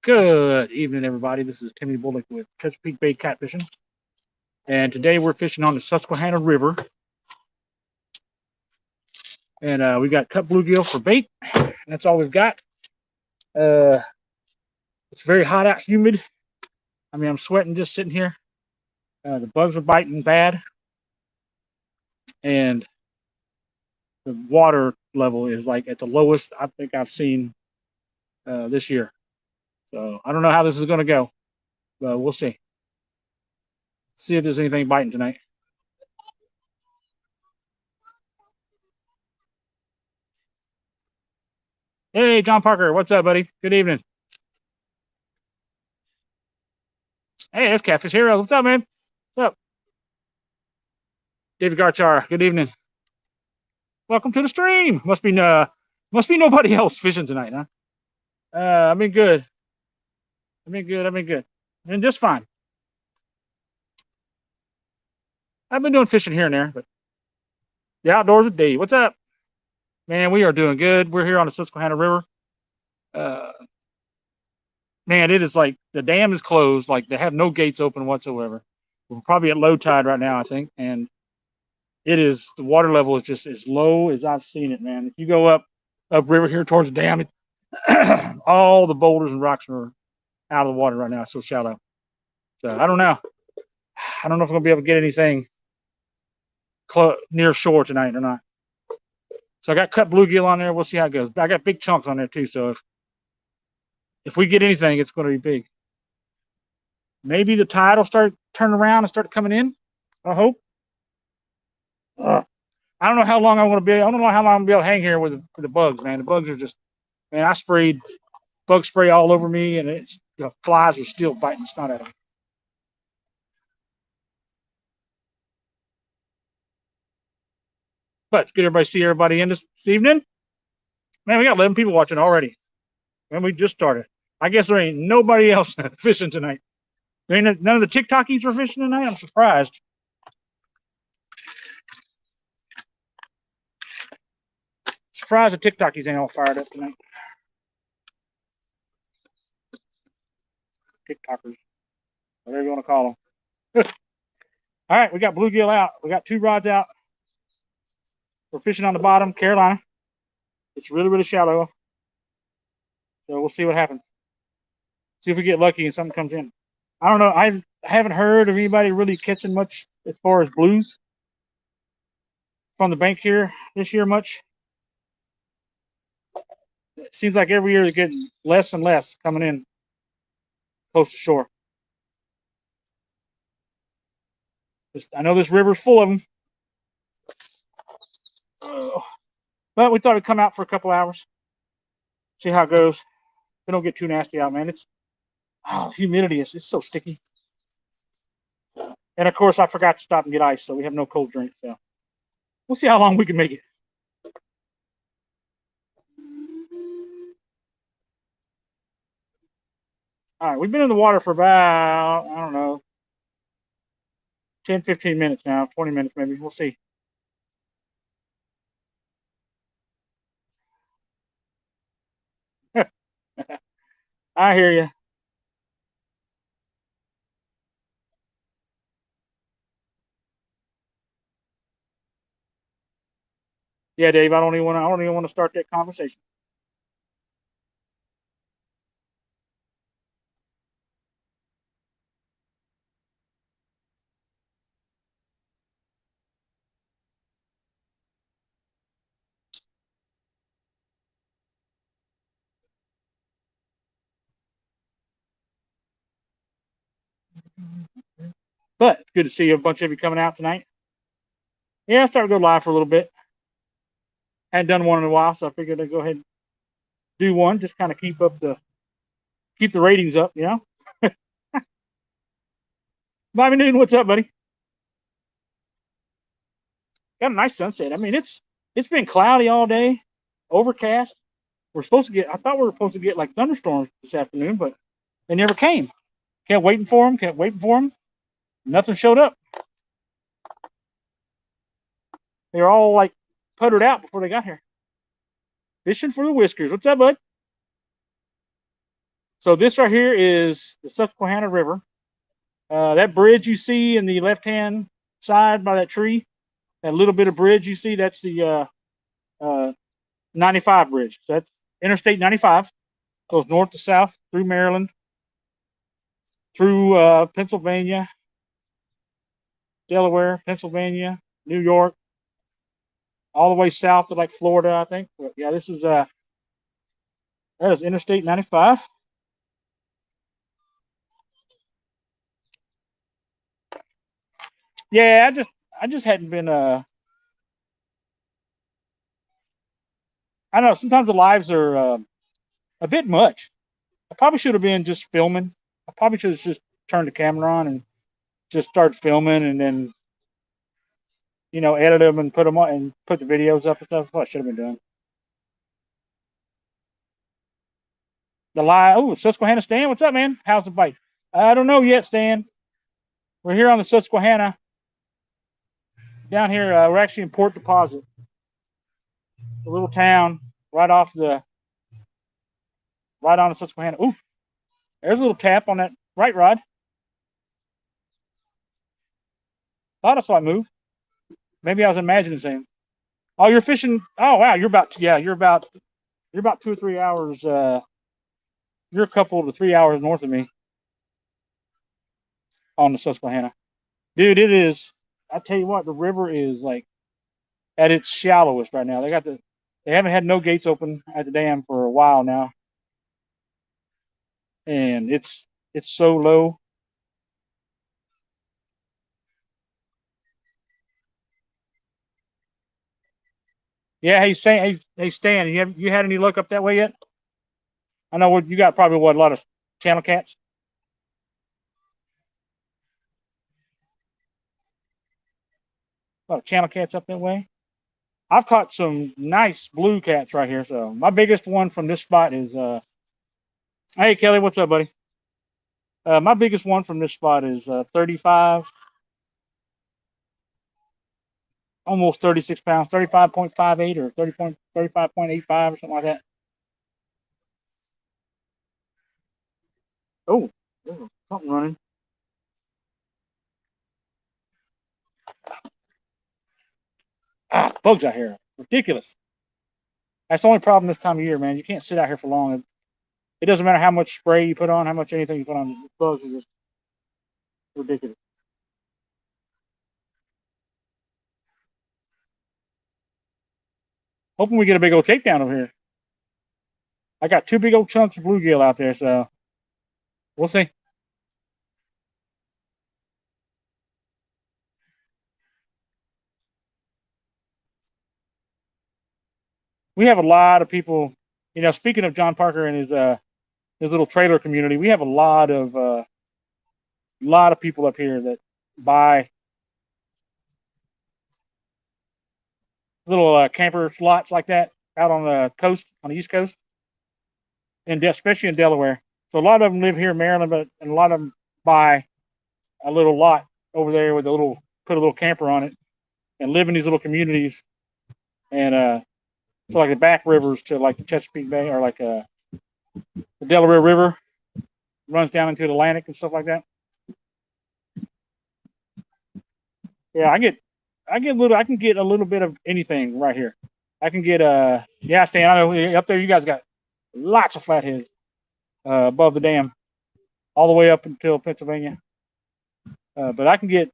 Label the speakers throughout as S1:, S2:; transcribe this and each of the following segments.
S1: Good evening, everybody. This is Timmy Bullock with Chesapeake Bay Catfishing, and today we're fishing on the Susquehanna River, and we got cut bluegill for bait. And that's all we've got. Uh, it's very hot out, humid. I mean, I'm sweating just sitting here. The bugs are biting bad, and the water level is like at the lowest I think I've seen this year. So I don't know how this is going to go, but we'll see. See if there's anything biting tonight. Hey, John Parker, what's up, buddy? Good evening. Hey, there's Catfish Hero. What's up, man? What's up? David Garchar, good evening. Welcome to the stream. Must be nobody else fishing tonight, huh? I've been good. I've been good. I've been good. I've been just fine. I've been doing fishing here and there, but the outdoors with Dave. What's up? Man, we are doing good. We're here on the Susquehanna River. Uh, man, it is like the dam is closed. Like they have no gates open whatsoever. We're probably at low tide right now, I think, and it is the water level is just as low as I've seen it, man. If you go upriver here towards the dam, all the boulders and rocks are out of the water right now. It's so shallow. So I don't know. I don't know if I'm gonna be able to get anything near shore tonight or not. So I got cut bluegill on there. We'll see how it goes. I got big chunks on there too. So if we get anything, it's going to be big. Maybe the tide will start turning around and start coming in. I hope. I don't know how long I'm going to be. I don't know how long I'm going to be able to hang here with the bugs, man. The bugs are just, man. I sprayed bug spray all over me, and the flies are still biting the snot out of me. But it's good everybody see everybody in this evening. Man, we got 11 people watching already. And we just started. I guess there ain't nobody else fishing tonight. There ain't none of the TikTokies were fishing tonight. I'm surprised. Surprised the TikTokies ain't all fired up tonight. TikTokers, whatever you want to call them. All right, we got bluegill out. We got 2 rods out. We're fishing on the bottom, Carolina. It's really, really shallow. So we'll see what happens. See if we get lucky and something comes in. I don't know. I haven't heard of anybody really catching much as far as blues from the bank here this year much. It seems like every year they're getting less and less coming in close to shore. I know this river's full of them. But we thought it'd come out for a couple hours. See how it goes. They don't get too nasty out, man. It's humidity is it's so sticky. And of course I forgot to stop and get ice, so we have no cold drinks. So we'll see how long we can make it. All right, we've been in the water for about, I don't know, 10, 15 minutes now, 20 minutes maybe. We'll see. I hear you. Yeah, Dave, I don't even want to start that conversation. But it's good to see a bunch of you coming out tonight. Yeah, I started to go live for a little bit. Hadn't done one in a while, so I figured I'd go ahead and do one, just kind of keep the ratings up, you know. Bobby Noon, what's up, buddy? Got a nice sunset. I mean, it's been cloudy all day, overcast. I thought we were supposed to get like thunderstorms this afternoon, but they never came. Kept waiting for them. Nothing showed up. They were all like puttered out before they got here. Fishing for the whiskers. What's up, bud? So this right here is the Susquehanna River. That bridge you see in the left-hand side by that tree, that little bit of bridge you see, that's the 95 bridge. So that's Interstate 95. Goes north to south through Maryland, through Pennsylvania, Delaware, Pennsylvania, New York, all the way south to like Florida, I think. But yeah, this is that is Interstate 95. Yeah, I just hadn't been I don't know, sometimes the lives are a bit much. I probably should have been just filming. I probably should have just turned the camera on and just started filming and then edit them and put them on and put the videos up and stuff. That's what I should have been doing. The live, oh, Susquehanna Stan, what's up, man? How's the bike? I don't know yet, Stan. We're here on the Susquehanna down here. We're actually in Port Deposit, a little town right off the right on the Susquehanna. Ooh, there's a little tap on that right rod. Thought I saw it move. Maybe I was imagining something. Oh, you're fishing. Oh, wow, you're about 2 or 3 hours. You're a couple to 3 hours north of me on the Susquehanna, dude. It is. I tell you what, the river is like at its shallowest right now. They haven't had no gates open at the dam for a while now, and it's so low. Yeah, hey Stan, you had any luck up that way yet? I know what you got. Probably what, a lot of channel cats. A lot of channel cats up that way. I've caught some nice blue cats right here. So my biggest one from this spot is hey Kelly, what's up, buddy? My biggest one from this spot is 35, almost 36 pounds, 35.58 or 35.85 or something like that. Oh, there's something running. Bugs out here. Ridiculous. That's the only problem this time of year, man. You can't sit out here for long. It doesn't matter how much spray you put on, how much anything you put on. Bugs are just ridiculous. Hoping we get a big old takedown over here. I got two big old chunks of bluegill out there, so we'll see. We have a lot of people. Speaking of John Parker and his little trailer community, we have a lot of people up here that buy little camper slots like that out on the coast, on the East Coast, and especially in Delaware. So a lot of them live here in Maryland, and a lot of them buy a little lot over there with put a little camper on it, and live in these little communities. And so like the back rivers to like the Chesapeake Bay or like the Delaware River runs down into the Atlantic and stuff like that. Yeah, I can get a little bit of anything right here. I can get yeah, Stan, I know up there you guys got lots of flatheads above the dam, all the way up until Pennsylvania. But I can get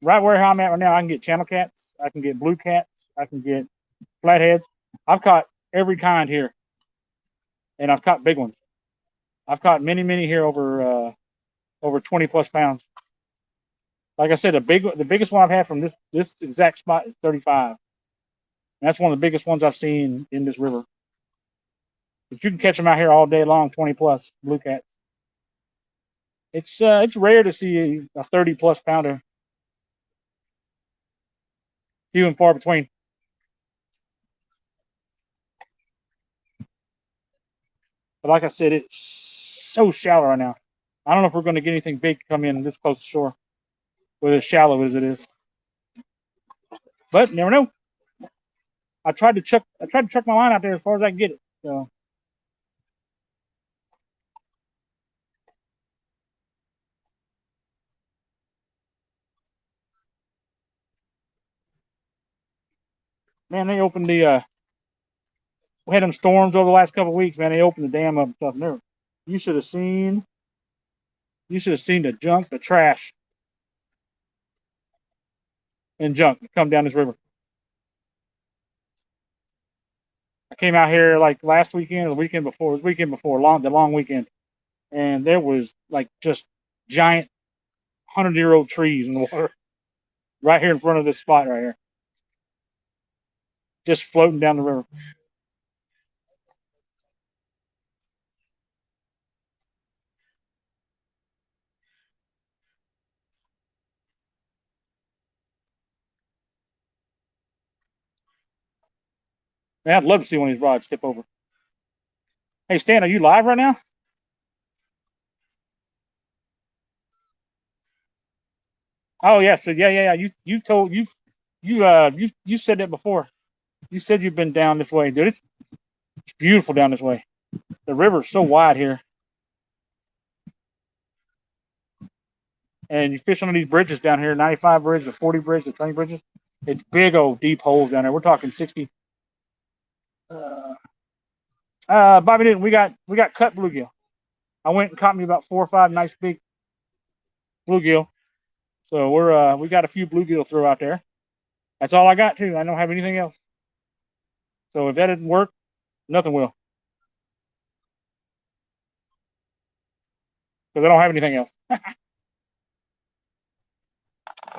S1: right where I'm at right now. I can get channel cats. I can get blue cats. I can get flatheads. I've caught every kind here, and I've caught big ones. I've caught many here over 20 plus pounds. Like I said, the biggest one I've had from this exact spot is 35. And that's one of the biggest ones I've seen in this river. But you can catch them out here all day long, 20 plus blue cats. It's rare to see a 30 plus pounder. Few and far between. But like I said, it's so shallow right now. I don't know if we're going to get anything big come in this close to shore with as shallow as it is. But never know. I tried to chuck my line out there as far as I can get it. So Man, they opened the. We had them storms over the last couple of weeks. Man, they opened the dam up and stuff. And there, you should have seen. You should have seen the junk, the trash, and junk that come down this river. I came out here like last weekend or the weekend before. It was the weekend before, the long weekend, and there was like just giant 100-year-old trees in the water right here in front of this spot right here, just floating down the river. Man, I'd love to see one of these rods tip over. Hey, Stan, are you live right now? Oh yeah, so yeah. You told you said that before. You said you've been down this way, dude. It's beautiful down this way. The river's so wide here, and you fish on these bridges down here, 95 bridge, the 40 bridge, the 20 bridges. It's big old deep holes down there. We're talking 60. Bobby, didn't we got cut bluegill. I went and caught me about 4 or 5 nice big bluegill. So we got a few bluegill throw out there. That's all I got too. I don't have anything else. So if that didn't work, nothing will. Because I don't have anything else. I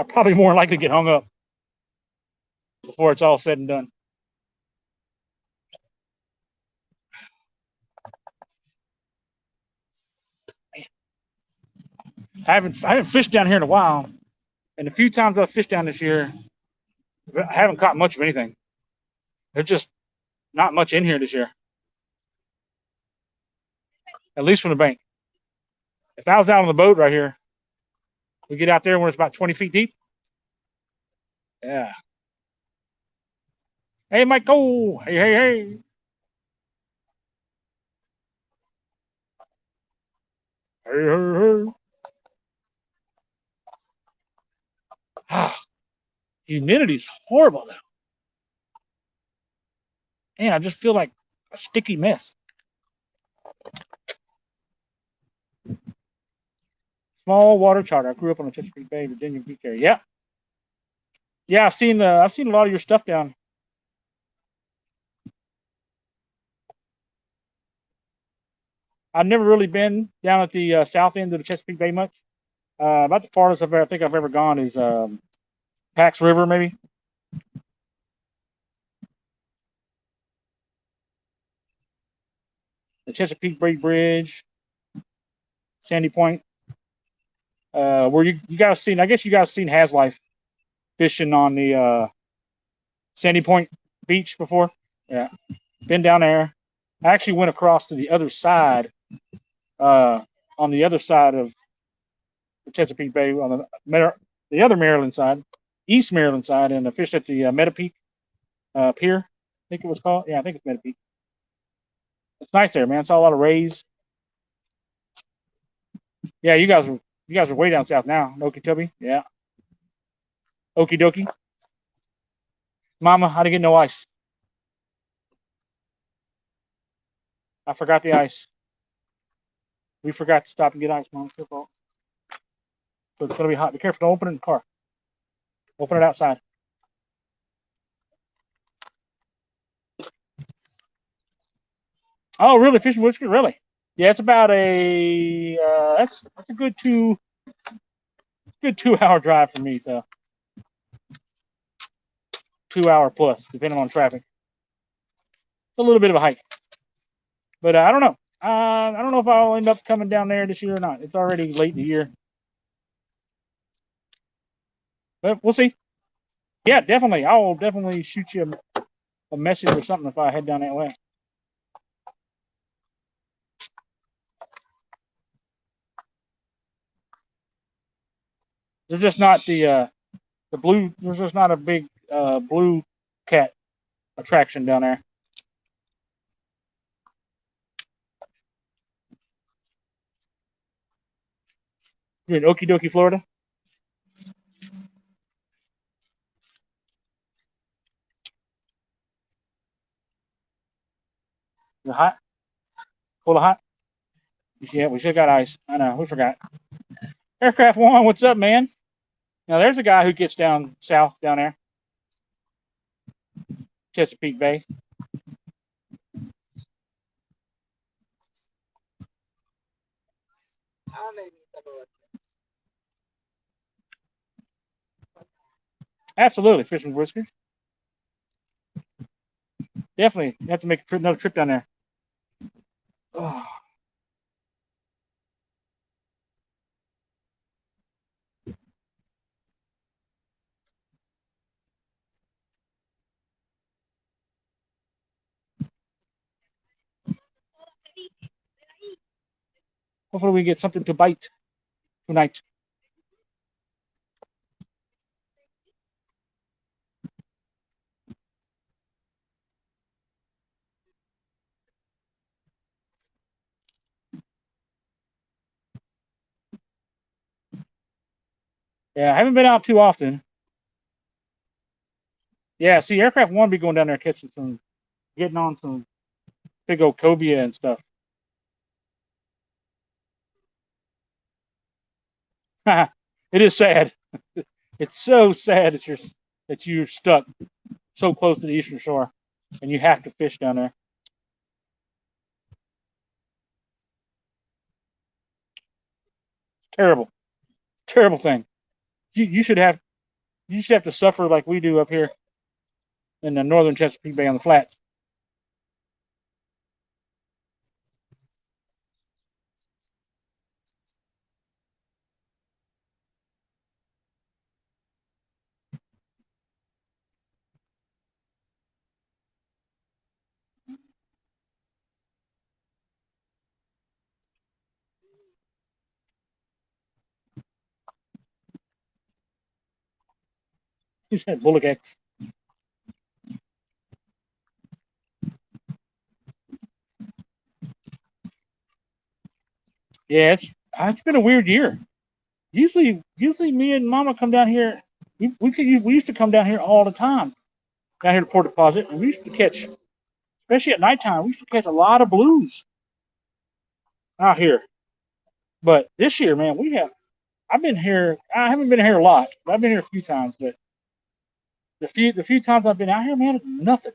S1: probably more likely get hung up before it's all said and done. I haven't fished down here in a while, and the few times I've fished down this year, I haven't caught much of anything. There's just not much in here this year, at least from the bank. If I was out on the boat right here, we get out there when it's about 20 feet deep. Yeah. Hey, Michael. Hey. Hey. Humidity's horrible though. Man, I just feel like a sticky mess. Small water charter. I grew up on the Chesapeake Bay, Virginia Beach area. Yeah, yeah. I've seen a lot of your stuff down. I've never really been down at the south end of the Chesapeake Bay much. About the farthest I think I've ever gone is Pax River, maybe. The Chesapeake Bay Bridge, Sandy Point. Where you guys seen? I guess you guys seen Haslife fishing on the Sandy Point beach before. Yeah, been down there. I actually went across to the other side, on the other side of the Chesapeake Bay, on the other Maryland side, East Maryland side, and I fished at the Metapeake Pier. I think it was called. Yeah, I think it's Metapeake. It's nice there, man. It's all a lot of rays. Yeah, you guys are way down south now. Okeechobee. Yeah. Okie dokie. Mama, I didn't get no ice. I forgot the ice. We forgot to stop and get ice, Mom. It's your fault. So it's gonna be hot. Be careful. Don't open it in the car. Open it outside. Oh, really? Fishing whiskey? Really? Yeah, it's about that's a good 2 hour drive for me. So 2 hour plus, depending on traffic. It's a little bit of a hike, but I don't know. I don't know if I'll end up coming down there this year or not. It's already late in the year, but we'll see. Yeah, definitely. I'll definitely shoot you a message or something if I head down that way. There's just not the blue. There's just not a big blue cat attraction down there. You're in Okie Florida. Is it hot? Full of hot? Yeah, we still got ice. I know, we forgot. Aircraft One, what's up, man? Now there's a guy who gets down south down there, Chesapeake Bay. Absolutely, fishing whiskers. Definitely, you have to make another trip down there. Oh, hopefully we get something to bite tonight. Yeah, I haven't been out too often. Yeah, see, Aircraft One be going down there catching some, getting on some big old cobia and stuff. It is sad. It's so sad that you're stuck so close to the eastern shore, and you have to fish down there. Terrible, terrible thing. You should have to suffer like we do up here in the northern Chesapeake Bay on the flats. You said bullock eggs. Yeah, it's been a weird year. Usually me and Mama come down here. We used to come down here all the time, down here to Port Deposit, and we used to catch, especially at nighttime, we used to catch a lot of blues out here. But this year, man, we have. I've been here. I haven't been here a lot. But I've been here a few times, but the few times I've been out here, man, nothing.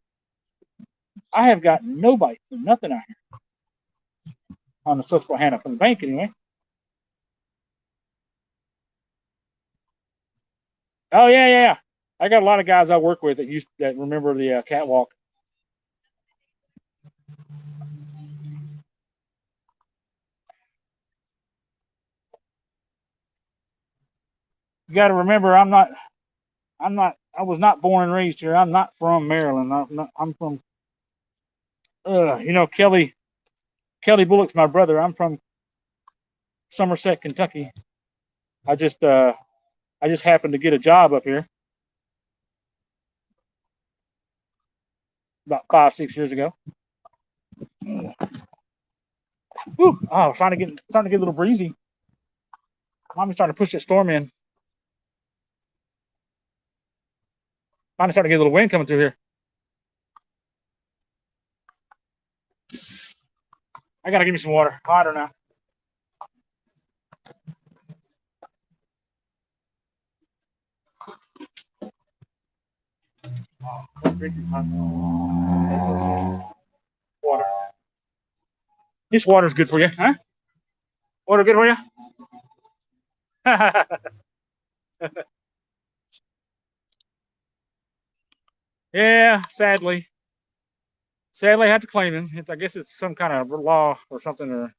S1: I have got no bites, nothing out here on the Susquehanna from the bank anyway. Oh yeah, yeah, yeah. I got a lot of guys I work with that remember the catwalk. You got to remember, I was not born and raised here. I'm not from Maryland. I'm from, Kelly Bullock's my brother. I'm from Somerset, Kentucky. I just, uh, I just happened to get a job up here about 5, 6 years ago. Whew, oh, starting to get a little breezy. Mommy's starting to push that storm in. Finally starting to get a little wind coming through here. I gotta give me some water. Hotter now. Water. This water's good for you, huh? Water good for you? Yeah, sadly, I have to claim him. I guess it's some kind of law or something. Or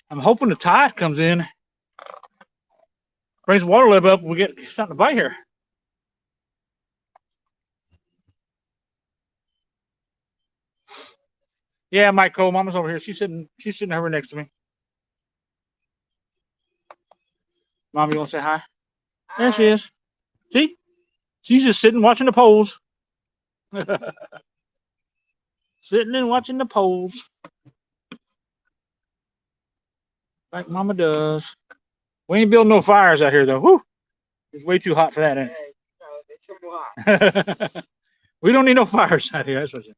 S1: I'm hoping the tide comes in, brings the water level up, and we get something to bite here. Yeah, Mike Cole, Mama's over here. She's sitting over next to me. Mom, you want to say hi? There she is. See, she's just sitting watching the poles. Sitting and watching the poles like Mama does. We ain't building no fires out here though. Woo! It's way too hot for that. Ain't it? We don't need no fires out here. That's for sure.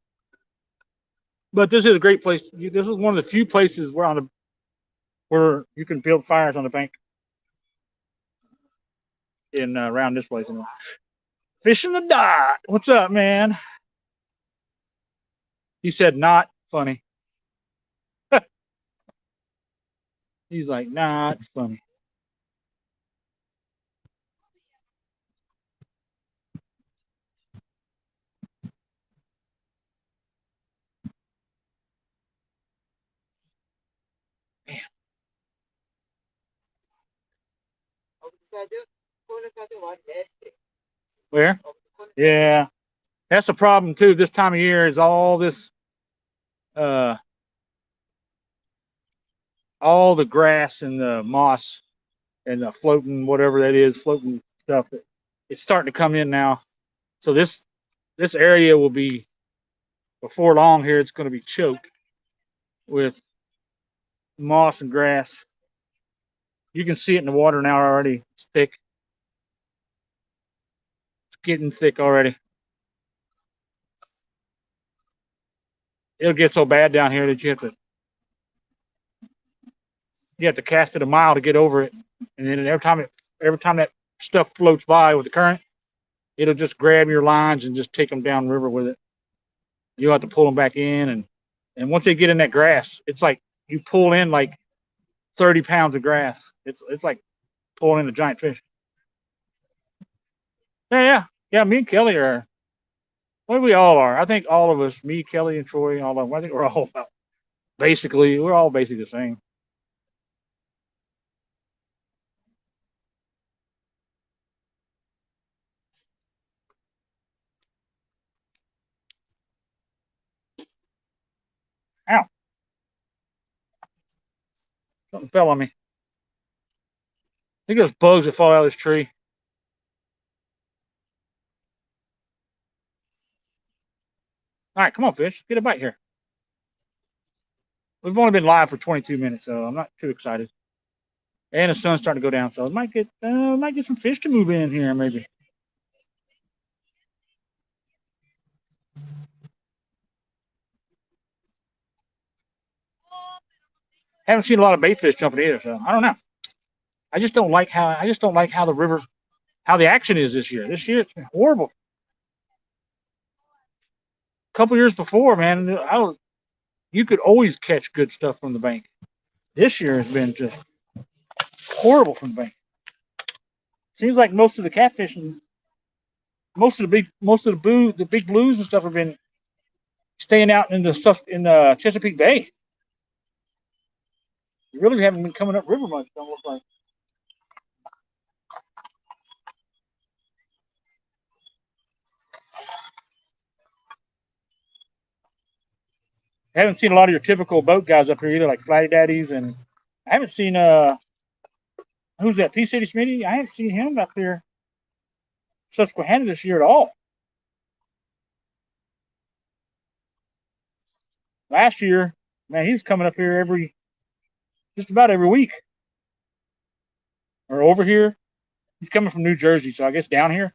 S1: But this is a great place. This is one of the few places where you can build fires on the bank in around this place. Anyway. Fishing the dot. What's up, man? He said not funny. He's like not funny. Where? Yeah, that's the problem too. This time of year is uh, all the grass and the moss and the floating whatever that is, floating stuff. It's starting to come in now. So this area will be before long here. It's going to be choked with moss and grass. You can see it in the water now already. It's thick. It's getting thick already. It'll get so bad down here that you have to cast it a mile to get over it, and then every time that stuff floats by with the current, it'll just grab your lines and just take them down river with it. You have to pull them back in, and once they get in that grass, it's like you pull in like 30 pounds of grass. It's like pulling in a giant fish. Yeah. Me and Kelly are. Well, we all are. I think all of us, me, Kelly, and Troy, all of them. I think we're all about we're all basically the same. Ow! Something fell on me. I think those bugs that fall out of this tree. All right, come on, fish. Get a bite here. We've only been live for 22 minutes, so I'm not too excited. And the sun's starting to go down, so it might get some fish to move in here, maybe. Haven't seen a lot of bait fish jumping either, so I don't know. I just don't like how the river, how the action is this year. This year it's been horrible. A couple years before, man, you could always catch good stuff from the bank. This year has been just horrible from the bank. Seems like most of the catfishing, most of the big blues and stuff have been staying out in the Chesapeake Bay. You really haven't been coming up river much. Don't look like. I haven't seen a lot of your typical boat guys up here either, like Flatty Daddies, and I haven't seen who's that? P City Smitty. I haven't seen him up here Susquehanna this year at all. Last year, man, he was coming up here just about every week or over here. He's coming from New Jersey, so I guess down here.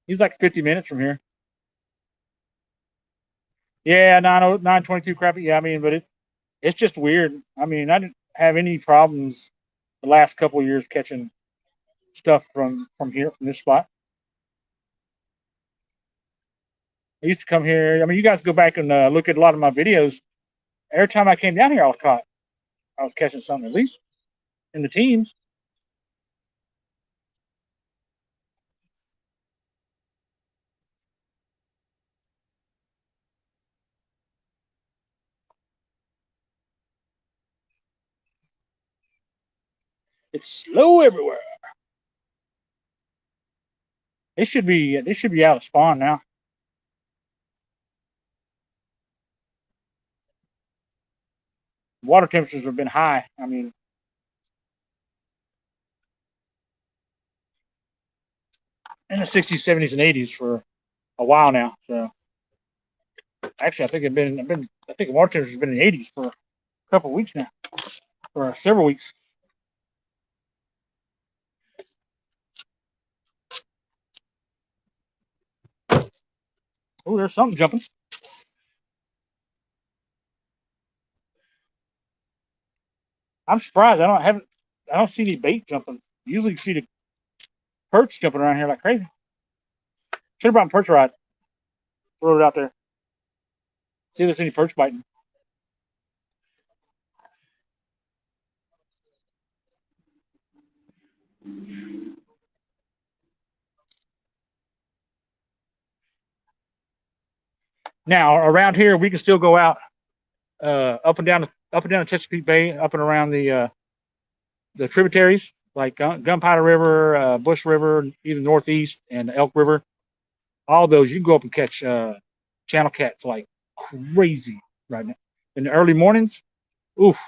S1: He's like 50 minutes from here. Yeah, 922 crappie. Yeah, I mean, but it's just weird. I mean, I didn't have any problems the last couple of years catching stuff from here from this spot. I used to come here. I mean, you guys go back and look at a lot of my videos. Every time I came down here, I was catching something at least in the teens. It's slow everywhere. They should be out of spawn now. Water temperatures have been high. I mean, in the 60s, 70s, and 80s for a while now. So Actually, I think water temperature has been in the 80s for a couple of weeks now, for several weeks. Oh, there's something jumping. I'm surprised. I don't see any bait jumping. Usually you see the perch jumping around here like crazy. Should have brought a perch rod. Throw it out there. See if there's any perch biting. Now around here we can still go out up and down the Chesapeake Bay, up and around the tributaries like Gunpowder River, Bush River, even Northeast and Elk River. All those you can go up and catch channel cats like crazy right now. In the early mornings, oof,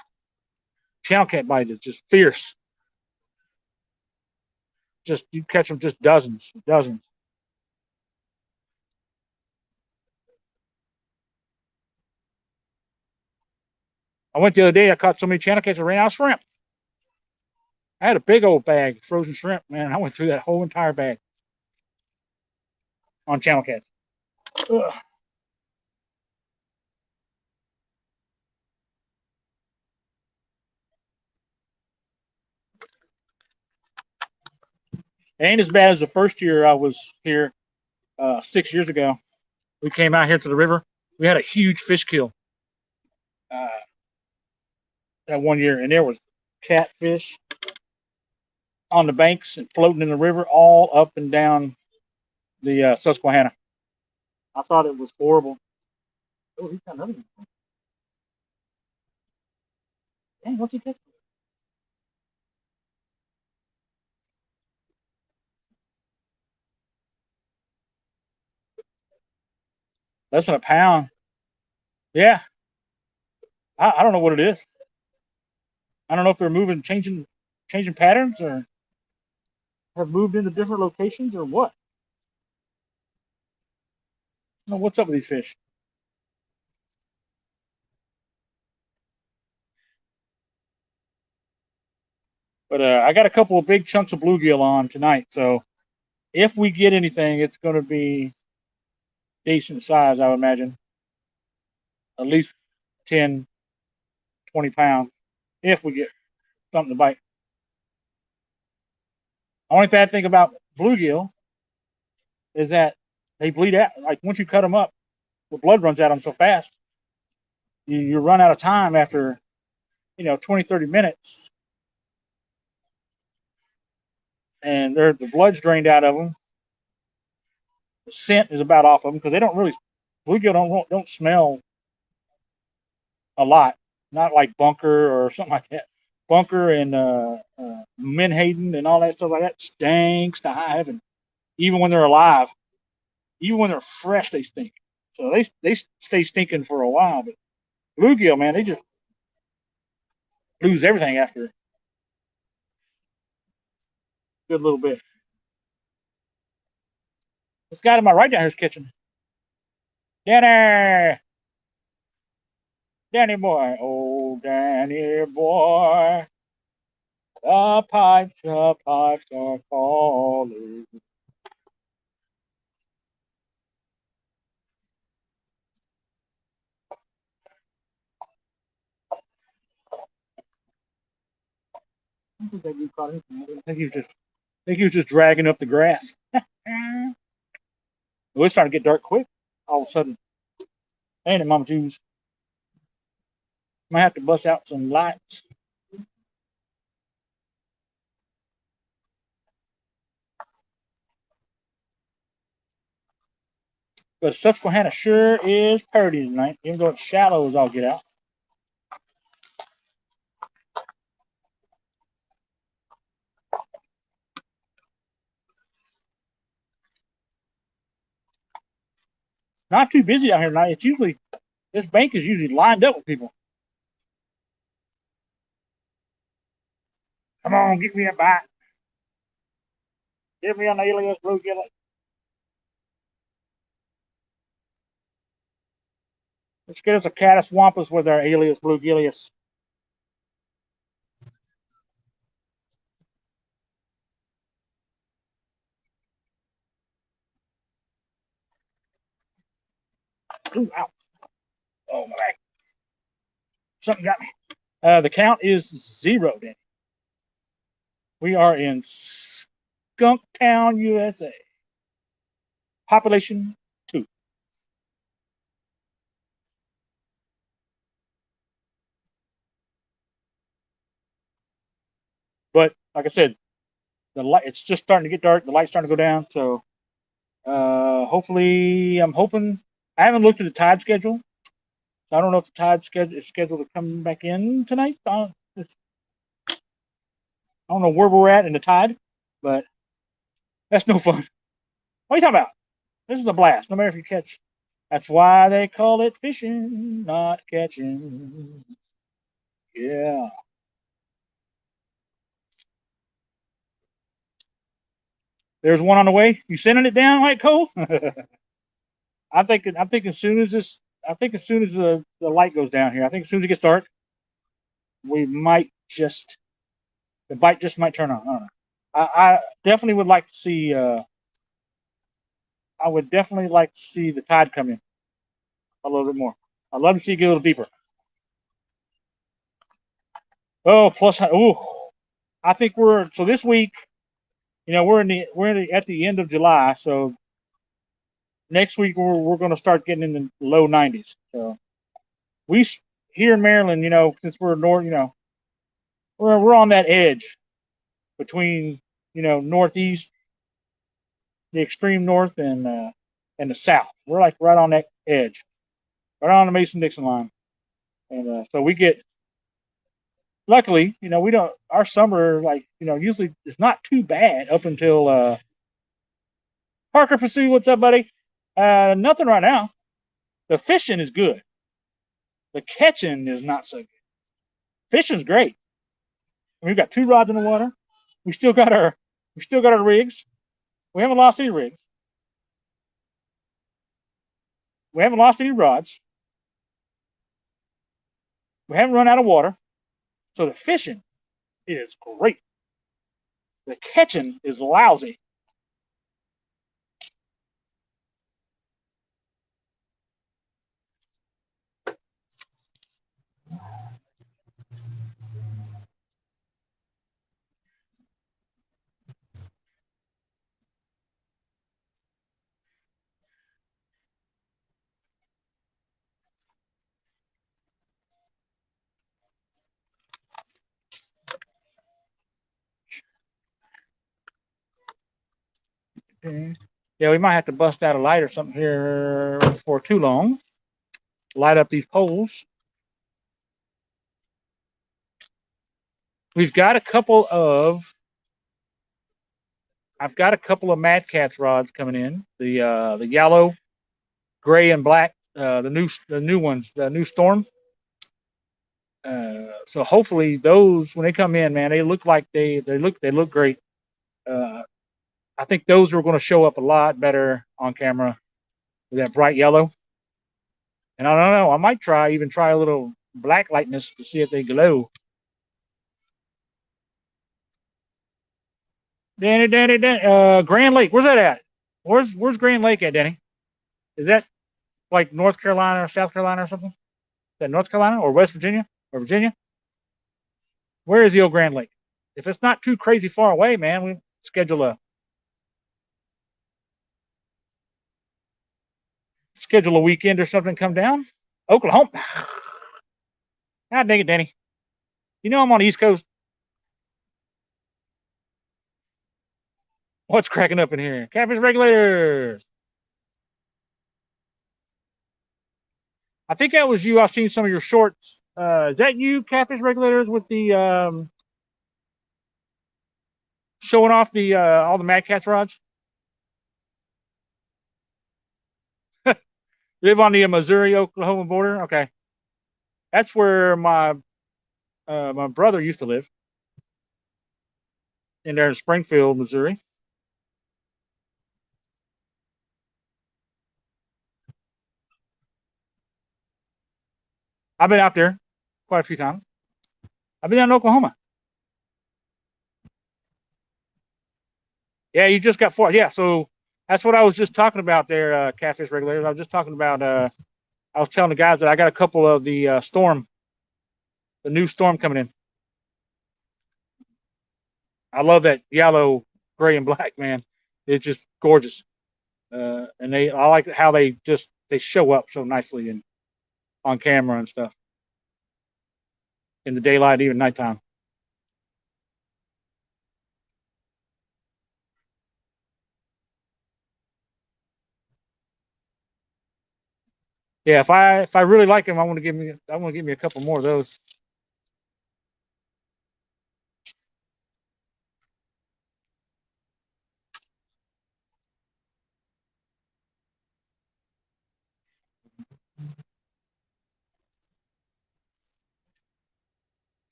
S1: channel cat bite is just fierce. Just you catch them just dozens, dozens. I went the other day. I caught so many channel cats. I ran out of shrimp. I had a big old bag of frozen shrimp. Man, I went through that whole entire bag on channel cats. Ugh. Ain't as bad as the first year I was here 6 years ago. We came out here to the river. We had a huge fish kill uh, that one year, and there was catfish on the banks and floating in the river, all up and down the Susquehanna. I thought it was horrible. Oh, he's got another one. Dang, what's he catch? Less than a pound. Yeah, I don't know what it is. I don't know if they're moving, changing patterns, or have moved into different locations, or what. I don't know what's up with these fish. But I got a couple of big chunks of bluegill on tonight, so if we get anything, it's going to be decent size, I would imagine. At least 10, 20 pounds if we get something to bite. Only bad thing about bluegill is that they bleed out. Like once you cut them up, the blood runs out of them so fast. You run out of time after 20, 30 minutes, and the blood's drained out of them. The scent is about off of them because they don't really bluegill don't smell a lot. Not like bunker or something like that. Bunker and menhaden and all that stuff like that stinks to high heaven. Even when they're alive, even when they're fresh, they stink. So they stay stinking for a while. But bluegill, man, they just lose everything after a good little bit. This guy to my right down here is catching. Danny, Danny boy, oh Danny boy, the pipes are calling. I think that caught him. I think he was just dragging up the grass. It was starting to get dark quick. All of a sudden, ain't it, Mama Jews? Might have to bust out some lights. But Susquehanna sure is pretty tonight, even though it's shallow as all get out. Not too busy out here tonight. It's usually this bank is usually lined up with people. Come on, give me a bite. Give me an alias blue gillet. Let's get us a caddis wampus with our alias bluegillius. Ooh, ow. Oh, my back. Something got me. The count is 0, Danny. We are in Skunktown, USA. Population 2. But like I said, the light it's just starting to get dark. The light's starting to go down. So hopefully, I'm hoping. I haven't looked at the tide schedule. So I don't know if the tide schedule is scheduled to come back in tonight. I don't know where we're at in the tide, but that's no fun. What are you talking about? This is a blast. No matter if you catch. That's why they call it fishing, not catching. Yeah. There's one on the way. You sending it down, White Cole? I'm thinking. I'm thinking. As soon as this, I think as soon as the light goes down here, I think as soon as it gets dark, we might just the bite just might turn on. I don't know. I definitely would like to see. I would definitely like to see the tide come in a little bit more. I'd love to see it get a little deeper. Oh, plus, oh, I think we're so this week. You know, at the end of July, so next week we're going to start getting in the low 90s. So we here in Maryland, you know, since we're north, you know, we're on that edge between northeast, the extreme north, and the south. We're like right on that edge, right on the Mason-Dixon line, and so we get. Luckily, you know, we don't. Our summer, like usually it's not too bad up until Parker Pursue. What's up, buddy? Nothing right now. The fishing is good. The catching is not so good. Fishing's great. We've got 2 rods in the water. We still got our rigs. We haven't lost any rigs. We haven't lost any rods. We haven't run out of water. So the fishing is great. The catching is lousy. Yeah, we might have to bust out a light or something here before too long. Light up these poles. We've got a couple of. I've got a couple of Mad Cats rods coming in. The yellow, gray, and black. The new ones. The new Storm. So hopefully those when they come in, man, they look like they look great. Uh, I think those are going to show up a lot better on camera with that bright yellow. And I don't know, I might try a little black lightness to see if they glow. Danny, Grand Lake, where's that at? Where's Grand Lake at, Danny? Is that like North Carolina or South Carolina or something? Is that North Carolina or West Virginia or Virginia? Where is the old Grand Lake? If it's not too crazy far away, man, we schedule a weekend or something. Come down, Oklahoma. God dang it, Danny. You know I'm on the East Coast. What's cracking up in here? Catfish regulators. I think that was you. I've seen some of your shorts. Is that you, Catfish regulators, with the showing off the all the Mad Cats rods? Live on the Missouri Oklahoma border. Okay, that's where my brother used to live in there in Springfield, Missouri. I've been out there quite a few times. I've been down in Oklahoma. Yeah, you just got four. Yeah, so that's what I was just talking about there, catfish regulators. I was just talking about. I was telling the guys that I got a couple of the the new storm coming in. I love that yellow, gray, and black, man. It's just gorgeous. And I like how they show up so nicely and on camera and stuff in the daylight, even nighttime. Yeah, if I really like them, I want to give me a couple more of those.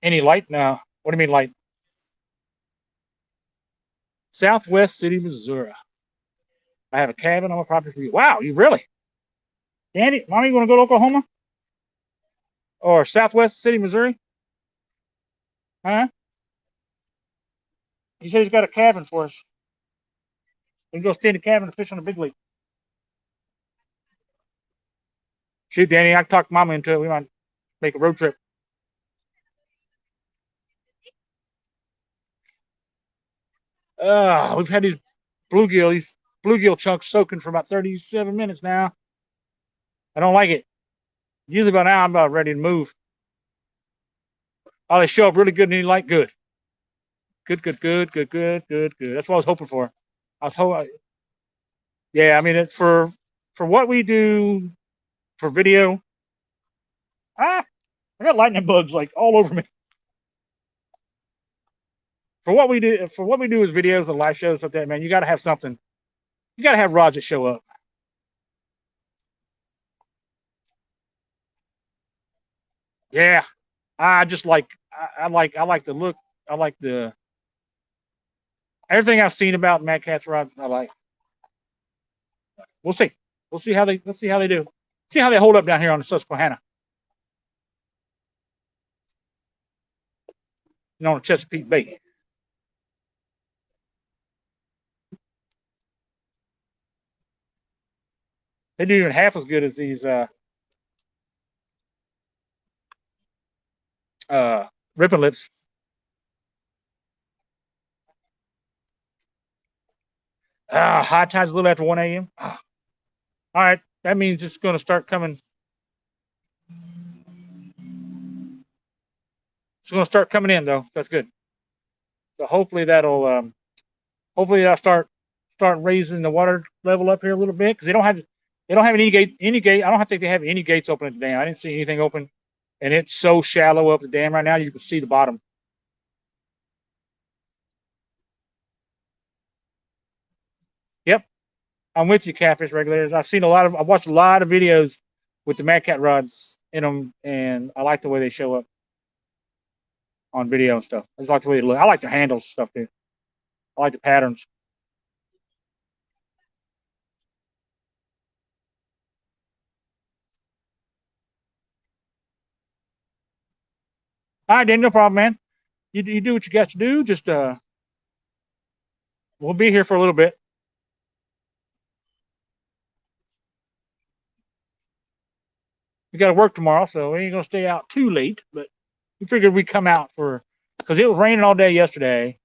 S1: Any light now? What do you mean light? Southwest City, Missouri. I have a cabin on my property for you. Wow, you really? Danny, mommy, you want to go to Oklahoma or Southwest City, Missouri? Huh? He said he's got a cabin for us. We can go stay in the cabin and fish on the big lake. Shoot, Danny, I talked Mama into it. We might make a road trip. We've had these bluegill chunks soaking for about 37 minutes now. I don't like it. Usually by now I'm about ready to move. Oh, they show up really good and you like good. Good, good, good, good, good, good, good. That's what I was hoping for. I was hoping. Yeah, I mean, for what we do for video, I got lightning bugs like all over me. For what we do with videos and live shows like that, man, you got to have something. You got to have rods that show up. Yeah, I just like I like the look. I like the everything I've seen about Mad Catz rods. I like. We'll see. Let's see how they do. See how they hold up down here on the Susquehanna. You know, on the Chesapeake Bay. They do even half as good as these uh, ripping lips. High tide's a little after 1 a.m. All right, that means it's going to start coming. It's going to start coming in though. That's good. So hopefully I'll start raising the water level up here a little bit because they don't have any gates. Any gate. I don't think they have any gates open at the dam. I didn't see anything open, and it's so shallow up the dam right now. You can see the bottom. Yep, I'm with you, catfish regulators. I've watched a lot of videos with the Mad Cat rods in them, and I like the way they show up on video and stuff. I just like the way they look. I like the handles stuff too. I like the patterns. All right, Dan, no problem, man. You do what you got to do. Just we'll be here for a little bit. We got to work tomorrow, so we ain't gonna stay out too late. But we figured we'd come out for because it was raining all day yesterday.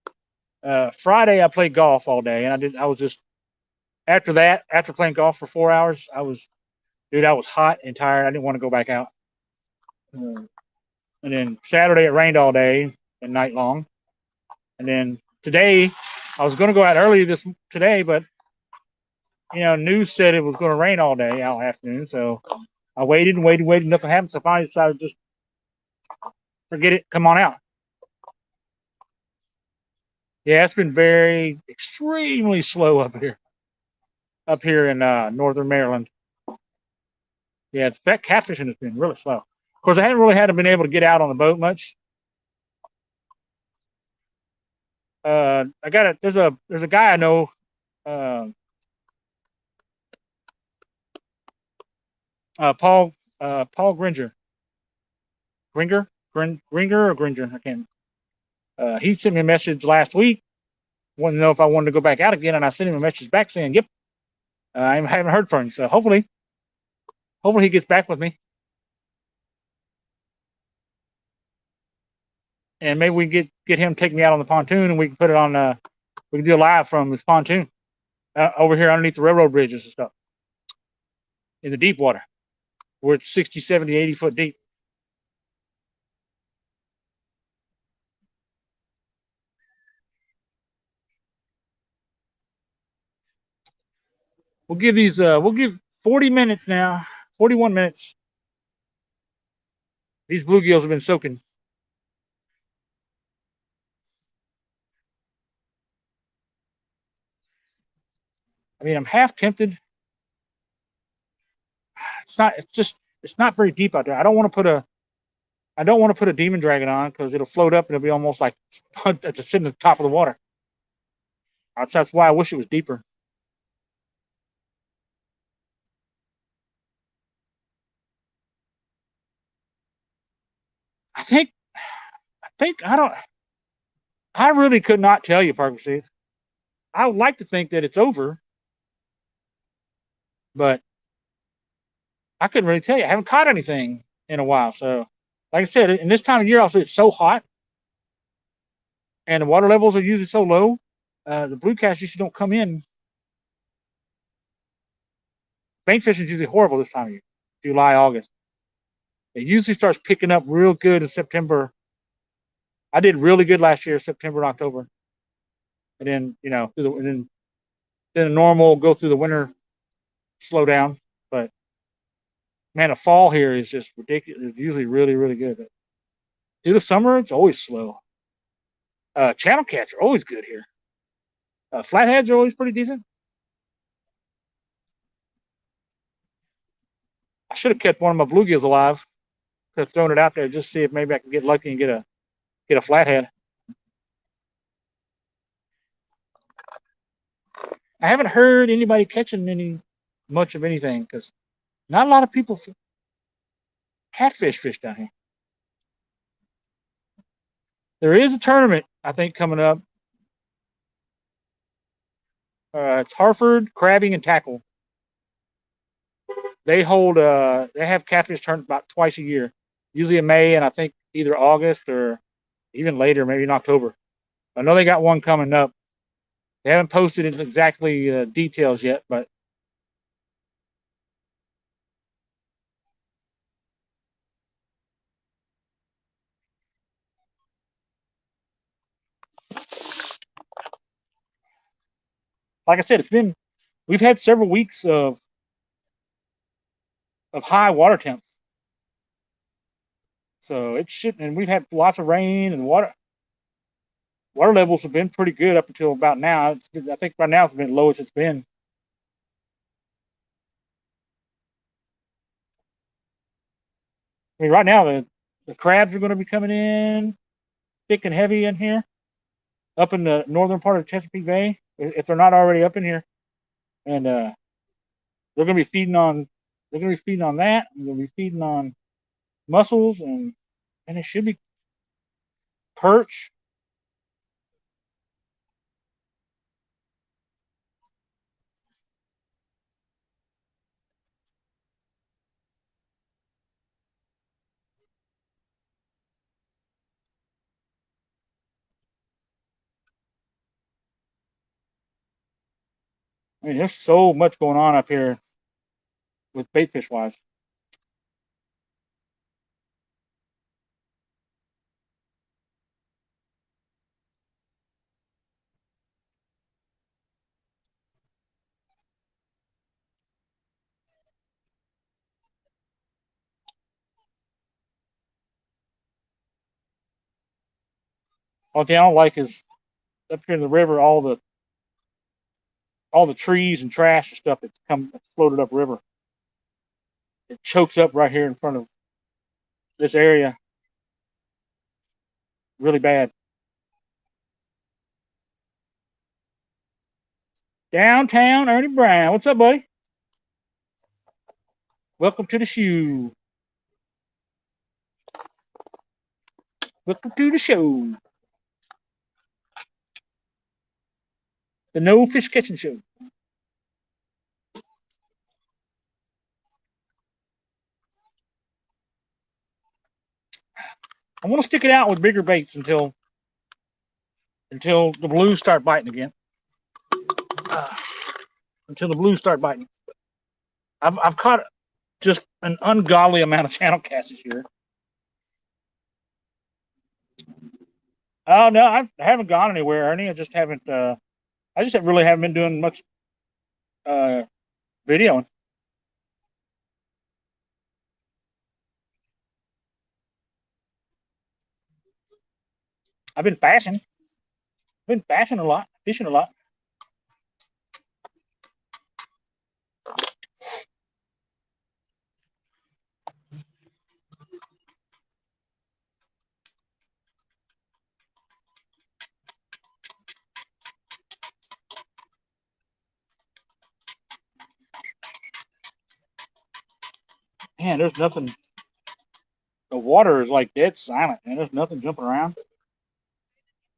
S1: Friday I played golf all day, and I was just after playing golf for 4 hours, I was hot and tired. I didn't want to go back out. And then Saturday it rained all day and night long. And then today I was going to go out early today, but news said it was going to rain all day, all afternoon. So I waited and waited and waited. Nothing happened. So I finally decided to just forget it. Come on out. Yeah, it's been very extremely slow up here in northern Maryland. Yeah, that catfishing has been really slow. Of course, I haven't really had been able to get out on the boat much. I got it. There's a guy I know. Uh, Paul Paul Gringer. Gringer or Gringer? I can't. He sent me a message last week, wanted to know if I wanted to go back out again, and I sent him a message back saying, "Yep." I haven't heard from him, so hopefully he gets back with me, and maybe we can get him to take me out on the pontoon, and we can put it on. We can do a live from this pontoon over here underneath the railroad bridges and stuff in the deep water, where it's 60, 70, 80 foot deep. We'll give 40 minutes now, 41 minutes. These bluegills have been soaking. I mean, I'm half tempted. It's not very deep out there. I don't want to put a demon dragon on because it'll float up and it'll be almost like it's sitting at the top of the water. That's why I wish it was deeper. I think I don't. I really could not tell you, Parker Seeds. I would like to think that it's over, but I couldn't really tell you. I haven't caught anything in a while. So, like I said, in this time of year, also it's so hot, and the water levels are usually so low. The blue cats usually don't come in. Bank fishing is usually horrible this time of year, July, August. It usually starts picking up real good in September. I did really good last year, September and October, and then and then the normal go through the winter, slow down. But man, the fall here is just ridiculous. It's usually really, really good. But through the summer, it's always slow. Channel cats are always good here. Flatheads are always pretty decent. I should have kept one of my bluegills alive. Could have thrown it out there just to see if maybe I can get lucky and get a flathead. I haven't heard anybody catching any much of anything because not a lot of people catfish fish down here. There is a tournament I think coming up. It's Hartford Crabbing and Tackle. They have catfish tournaments about twice a year, usually in May and I think either August or even later, maybe in October. I know they got one coming up. They haven't posted exactly details yet, but like I said, we've had several weeks of high water temps, so it should, and we've had lots of rain and water levels have been pretty good up until about now. I think by now it's been lowest it's been. I mean, right now the crabs are going to be coming in thick and heavy in here, up in the northern part of Chesapeake Bay, if they're not already up in here, and they're going to be feeding on that. They're going to be feeding on mussels and it should be perch. I mean, there's so much going on up here with bait fish wise. One thing I don't like is up here in the river, all the trees and trash and stuff that's floated up river. It chokes up right here in front of this area really bad. Downtown Ernie Brown. What's up, buddy? Welcome to the shoe. Welcome to the show, the No Fish Catching Show. I want to stick it out with bigger baits until the blues start biting again. Uh, until the blues start biting. I've caught just an ungodly amount of channel casts this year. Oh no, I haven't gone anywhere, Ernie. I just haven't. I just really haven't been doing much uh, videoing. I've been fashing. Been fashing a lot, fishing a lot. Man, there's nothing. The water is like dead silent, man. There's nothing jumping around.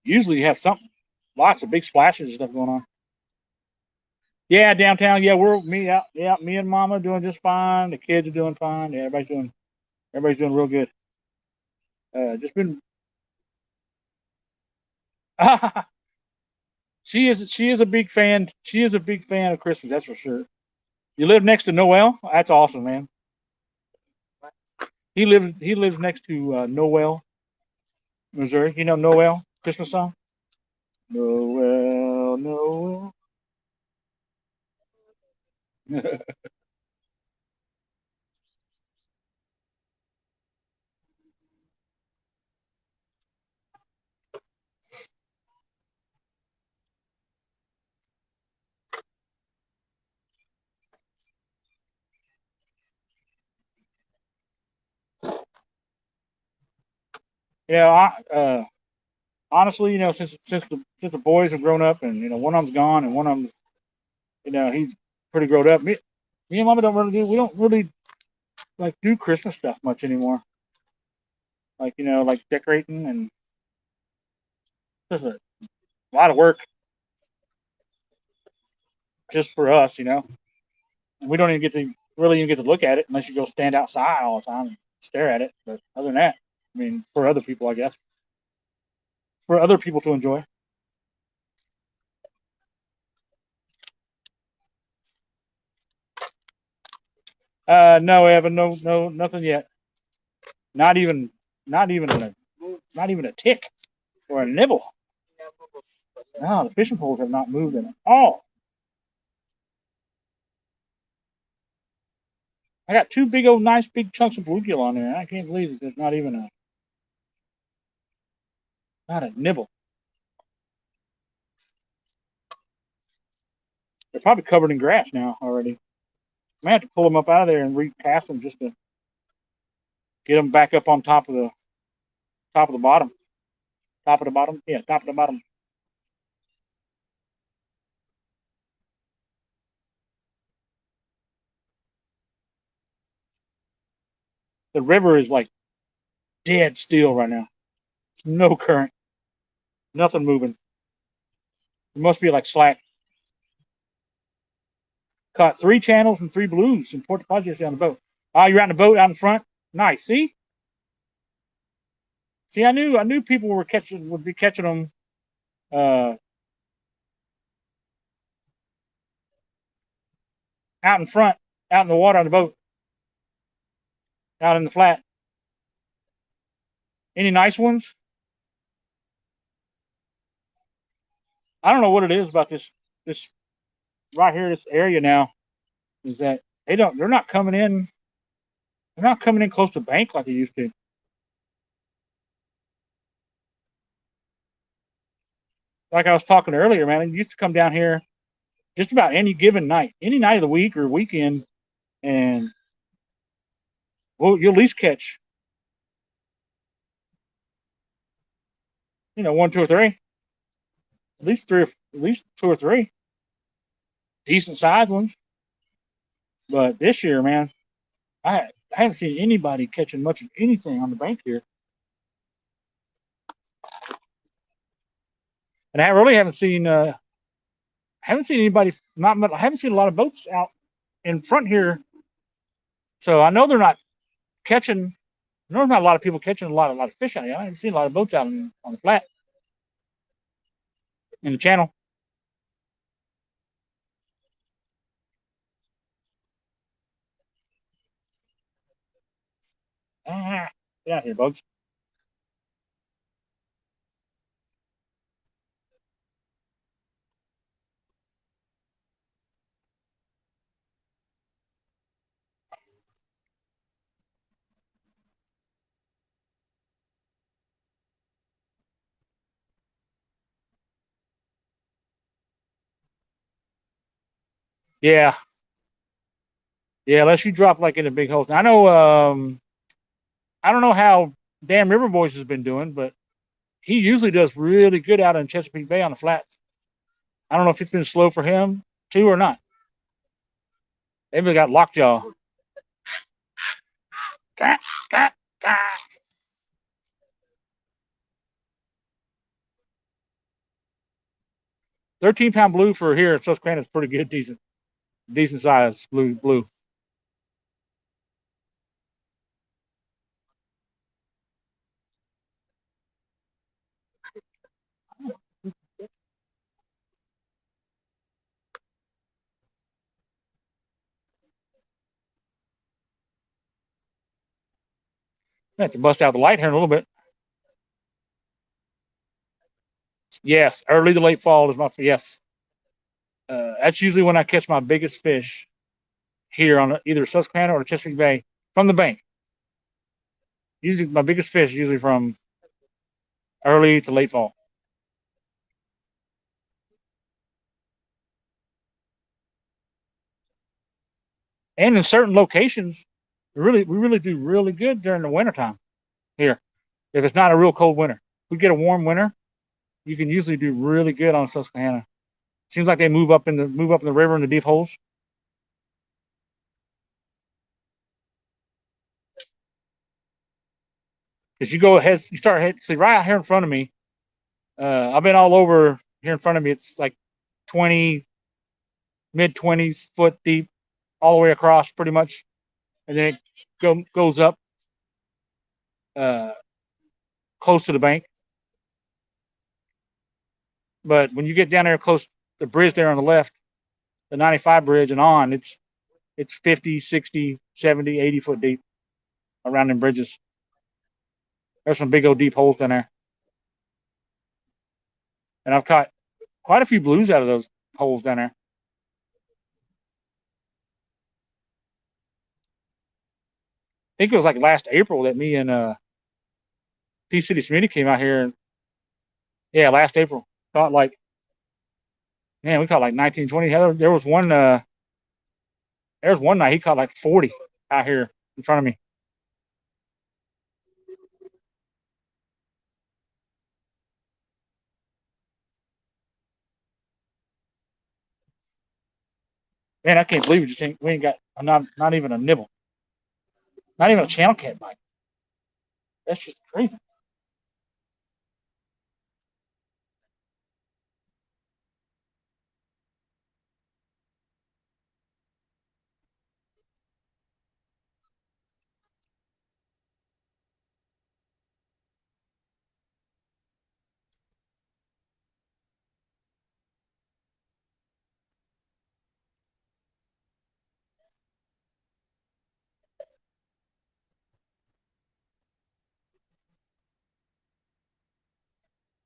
S1: Usually you have something, lots of big splashes and stuff going on. Yeah, downtown. Yeah, we're me out. Yeah, me and Mama doing just fine. The kids are doing fine. Yeah, everybody's doing real good. Just been. She is a big fan. She is a big fan of Christmas. That's for sure. You live next to Noel. That's awesome, man. He lives next to Noel, Missouri. You know Noel Christmas song. Noel, Noel. Yeah, honestly, since the boys have grown up and one of them's gone and one of them's he's pretty grown up. Me and Mama we don't really like do Christmas stuff much anymore. Like like decorating and just a lot of work just for us. And we don't even get to really even get to look at it unless you go stand outside all the time and stare at it. But other than that, I mean, for other people, I guess, for other people to enjoy. No, Evan, no, no, nothing yet. Not even, not even not even a tick or a nibble. No, the fishing poles have not moved at all. I got two big old nice big chunks of bluegill on there. I can't believe that there's not even not a nibble. They're probably covered in grass now already. I may have to pull them up out of there and recast them just to get them back up on top of the bottom. Top of the bottom? Yeah, top of the bottom. The river is like dead still right now. No current. Nothing moving. It must be like slack. Caught 3 channels and 3 blues in Port Deposits on the boat. Oh, you're out in the boat out in front? Nice. See? See, I knew people would be catching them uh, out in front, out in the water on the boat, out in the flat. Any nice ones? I don't know what it is about this right here, this area now, is that they're not coming in. They're not coming in close to bank like they used to. Like I was talking earlier, man, they used to come down here just about any given night, any night of the week or weekend, and well, you'll at least catch, 1, 2, or 3, at least three, at least 2 or 3 decent sized ones. But this year, man, I haven't seen anybody catching much of anything on the bank here. And I really haven't seen anybody. I haven't seen a lot of boats out in front here. So I know they're not catching. There's not a lot of people catching a lot of fish out here. I haven't seen a lot of boats out on the flat in the channel. Get out here, bugs. Yeah, yeah. Unless you drop like in a big hole. I know. I don't know how Damn River Boys has been doing, but he usually does really good out in Chesapeake Bay on the flats. I don't know if it's been slow for him too or not. They've got lockjaw. 13-pound blue for here in Susquehanna is pretty good, decent size blue. I have to bust out the light here in a little bit. Yes, early to late fall is my yes. That's usually when I catch my biggest fish here on either Susquehanna or Chesapeake Bay from the bank. Usually, my biggest fish usually from early to late fall. And in certain locations, we really do really good during the wintertime here. If it's not a real cold winter, if we get a warm winter, you can usually do really good on Susquehanna. Seems like they move up in the river in the deep holes. Because you go ahead, you start ahead, see right out here in front of me. I've been all over here in front of me. It's like 20, mid 20s foot deep, all the way across, pretty much, and then it goes up uh, close to the bank. But when you get down there close, the bridge there on the left, the 95 bridge and on, it's 50, 60, 70, 80 foot deep around them bridges. There's some big old deep holes down there, and I've caught quite a few blues out of those holes down there. I think it was like last April that me and P City Smitty came out here. Yeah, last April. Caught like man, we caught like 19, 20. There was one night he caught like 40 out here in front of me. Man, I can't believe we ain't got not even a nibble, not even a channel cat bite. That's just crazy.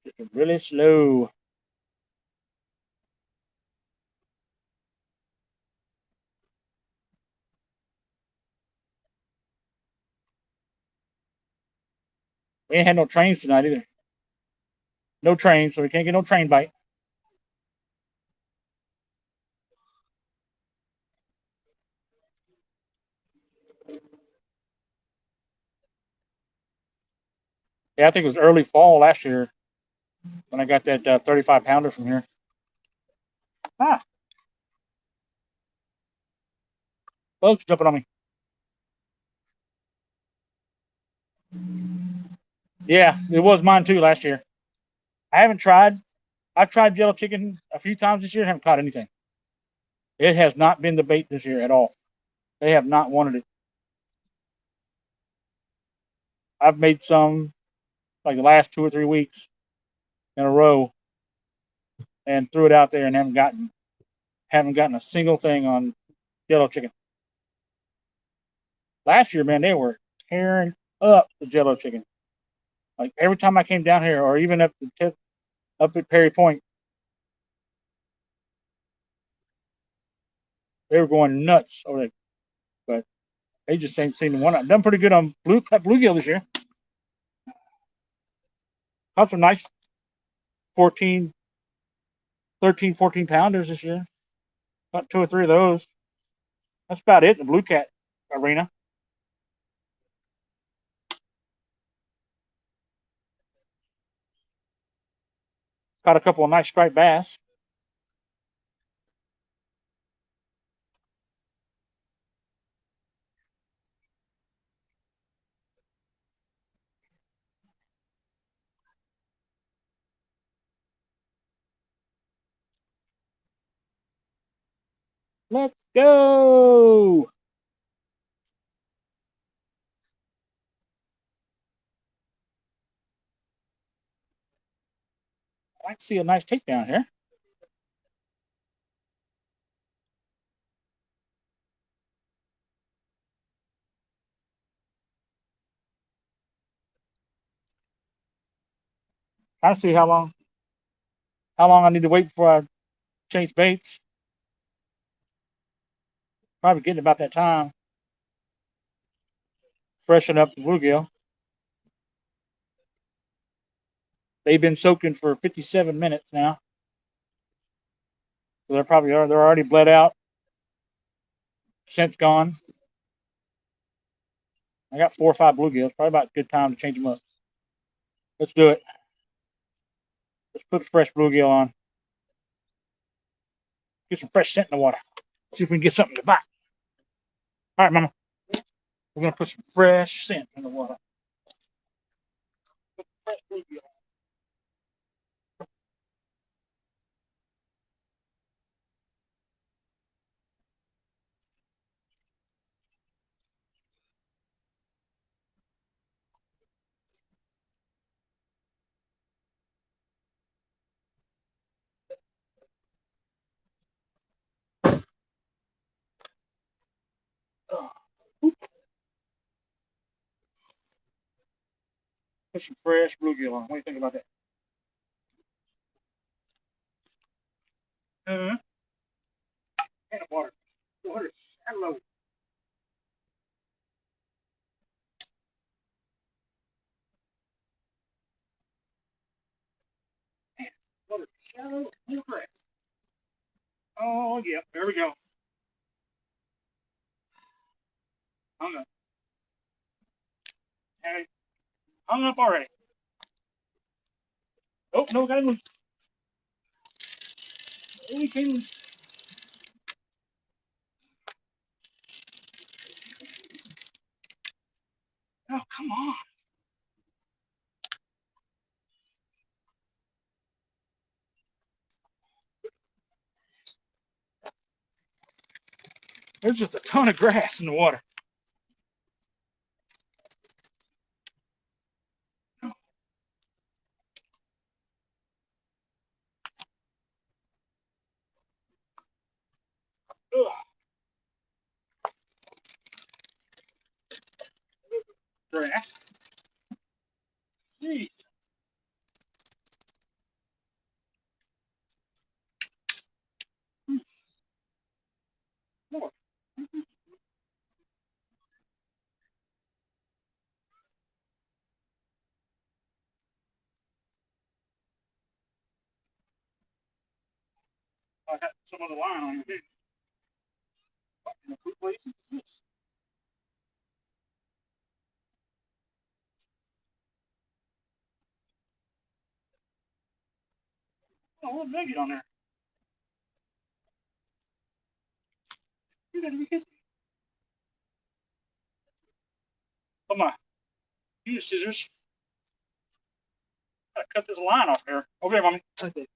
S1: Just really slow. We ain't had no trains tonight either. No trains, so we can't get no train bite. Yeah, I think it was early fall last year when I got that 35 pounder from here. Ah, bugs jumping on me. Yeah, it was mine too last year. I haven't tried. I've tried yellow chicken a few times this year and haven't caught anything. It has not been the bait this year at all. They have not wanted it. I've made some like the last 2 or 3 weeks in a row and threw it out there and haven't gotten a single thing on yellow chicken. Last year, man, they were tearing up the yellow chicken. Like every time I came down here, or even up the tip up at Perry Point, they were going nuts over there. But they just ain't seen the one. I've done pretty good on bluegill this year. Caught some nice 14, 13, 14 pounders this year. Caught 2 or 3 of those. That's about it in the blue cat arena. Caught a couple of nice striped bass. Let's go. I see a nice takedown here. Trying to see how long I need to wait before I change baits. Probably getting about that time. Freshen up the bluegill. They've been soaking for 57 minutes now. So they're already bled out. Scent's gone. I got 4 or 5 bluegills. Probably about a good time to change them up. Let's do it. Let's put a fresh bluegill on. Get some fresh scent in the water. See if we can get something to bite. All right, Mama. We're gonna put some fresh scent in the water. Put fresh bluegill. Put some fresh bluegill on. What do you think about that? Uh-huh. And water. Water. Hello. Water. Shallow. Oh yeah. There we go. Hung up. Hey, hung up already. Oh no, got him. Oh, he came. Oh come on. There's just a ton of grass in the water. Ugh. Grass. Jeez. Lord. I got some other line on here. In the food place. Oh, what nugget on there? You gotta be kidding me. Come on. Use scissors. Gotta cut this line off here. Over there, mommy. Right there.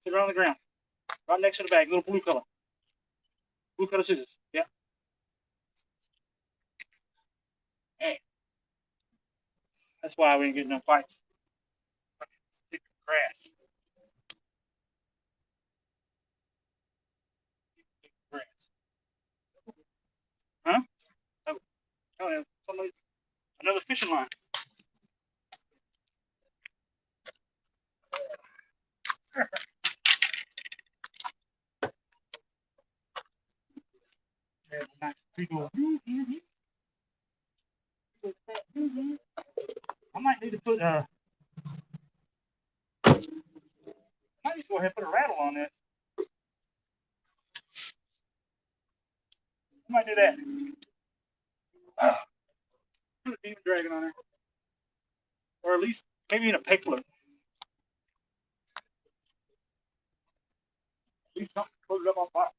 S1: Put it on the ground, right next to the bag. Little blue color scissors. Yeah. Hey, that's why we ain't getting no fights. Stick to grass. Grass. Huh? Oh, oh yeah. Somebody, another fishing line. Yeah, nice people. I might need to put I might need to go ahead and put a rattle on this. I might do that. Put a demon dragon on there, or at least maybe in a peg float. At least something to put it up on fire.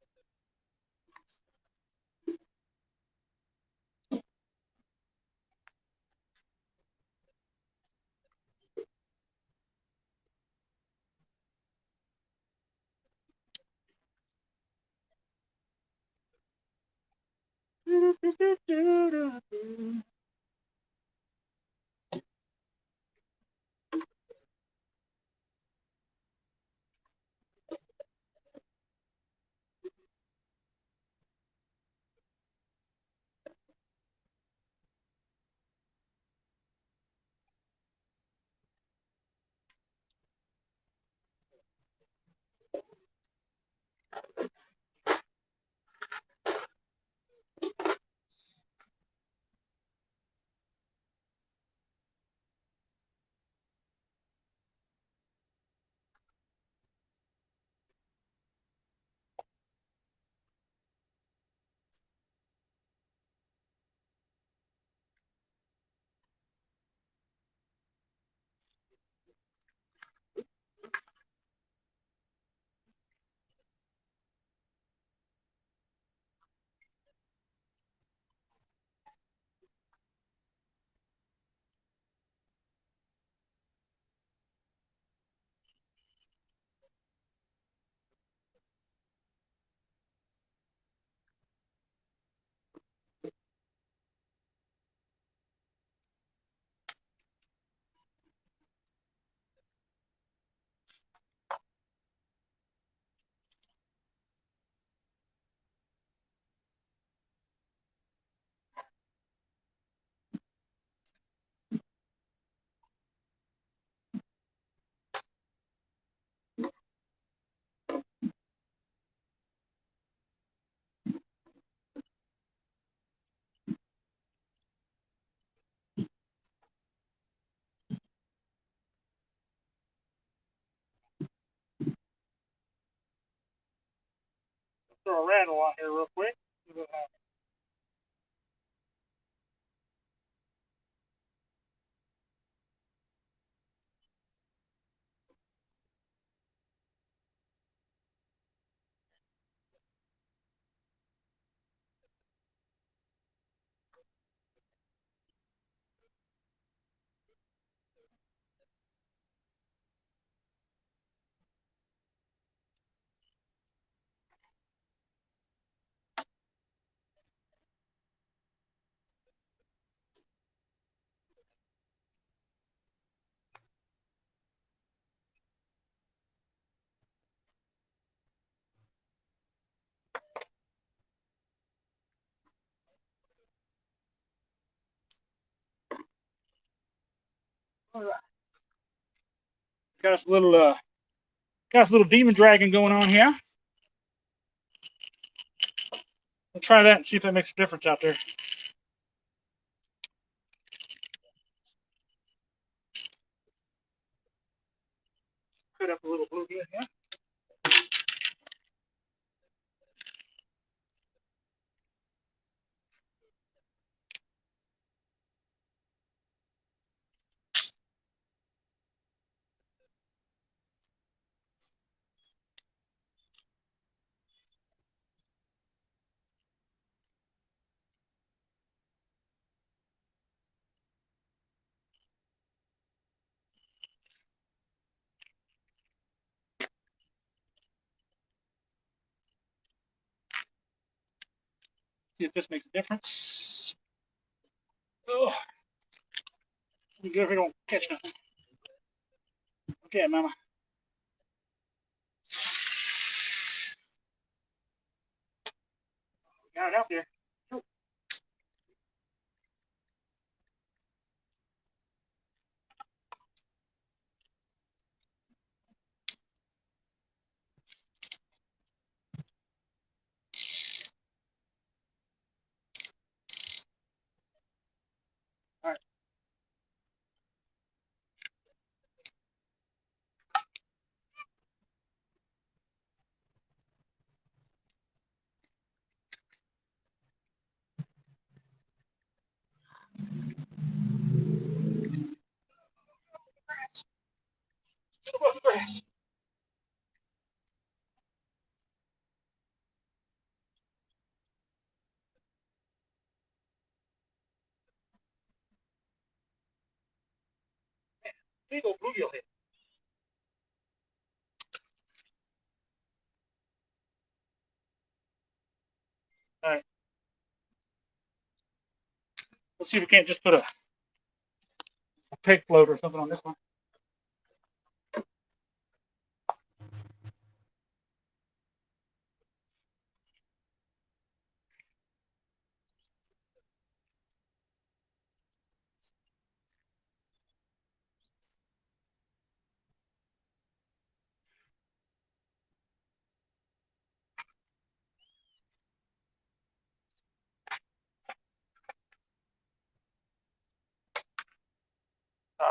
S1: Throw a rattle on here real quick. All right. Got us a little demon dragon going on here. We'll try that and see if that makes a difference out there. Put up a little blue here. Yeah. See if this makes a difference. Oh, be good if we don't catch nothing. Okay, mama. Got it out there. Oh. All right. Grass. Above the grass. Big old bluegill head. All right. Let's see if we can't just put a pig float or something on this one. Uh,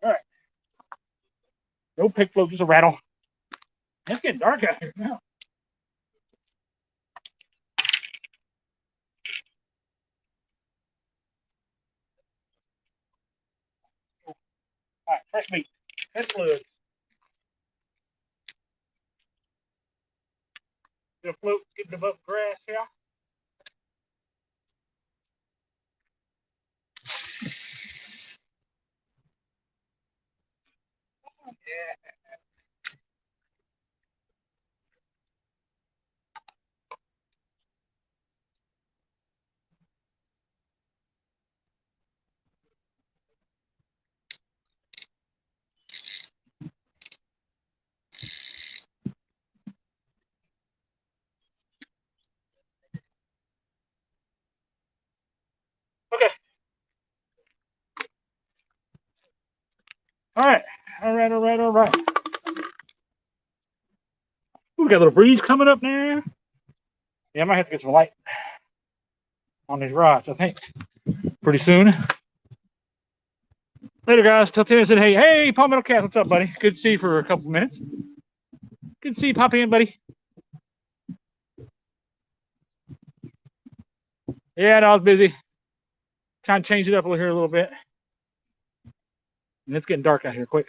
S1: all right. No pig float, just a rattle. It's getting dark out here now. All right, fresh meat. Fresh blood. Gonna float, getting above the grass here. Yeah. Okay. All right. All right. All right. All right. Ooh, we got a little breeze coming up now. Yeah, I might have to get some light on these rods, I think, pretty soon. Later, guys. Tell Tim I said, hey, hey, Paul Metal Cat, what's up, buddy? Good to see you for a couple minutes. Good to see you pop in, buddy. Yeah, no, I was busy. Trying to change it up here a little bit. And it's getting dark out here quick.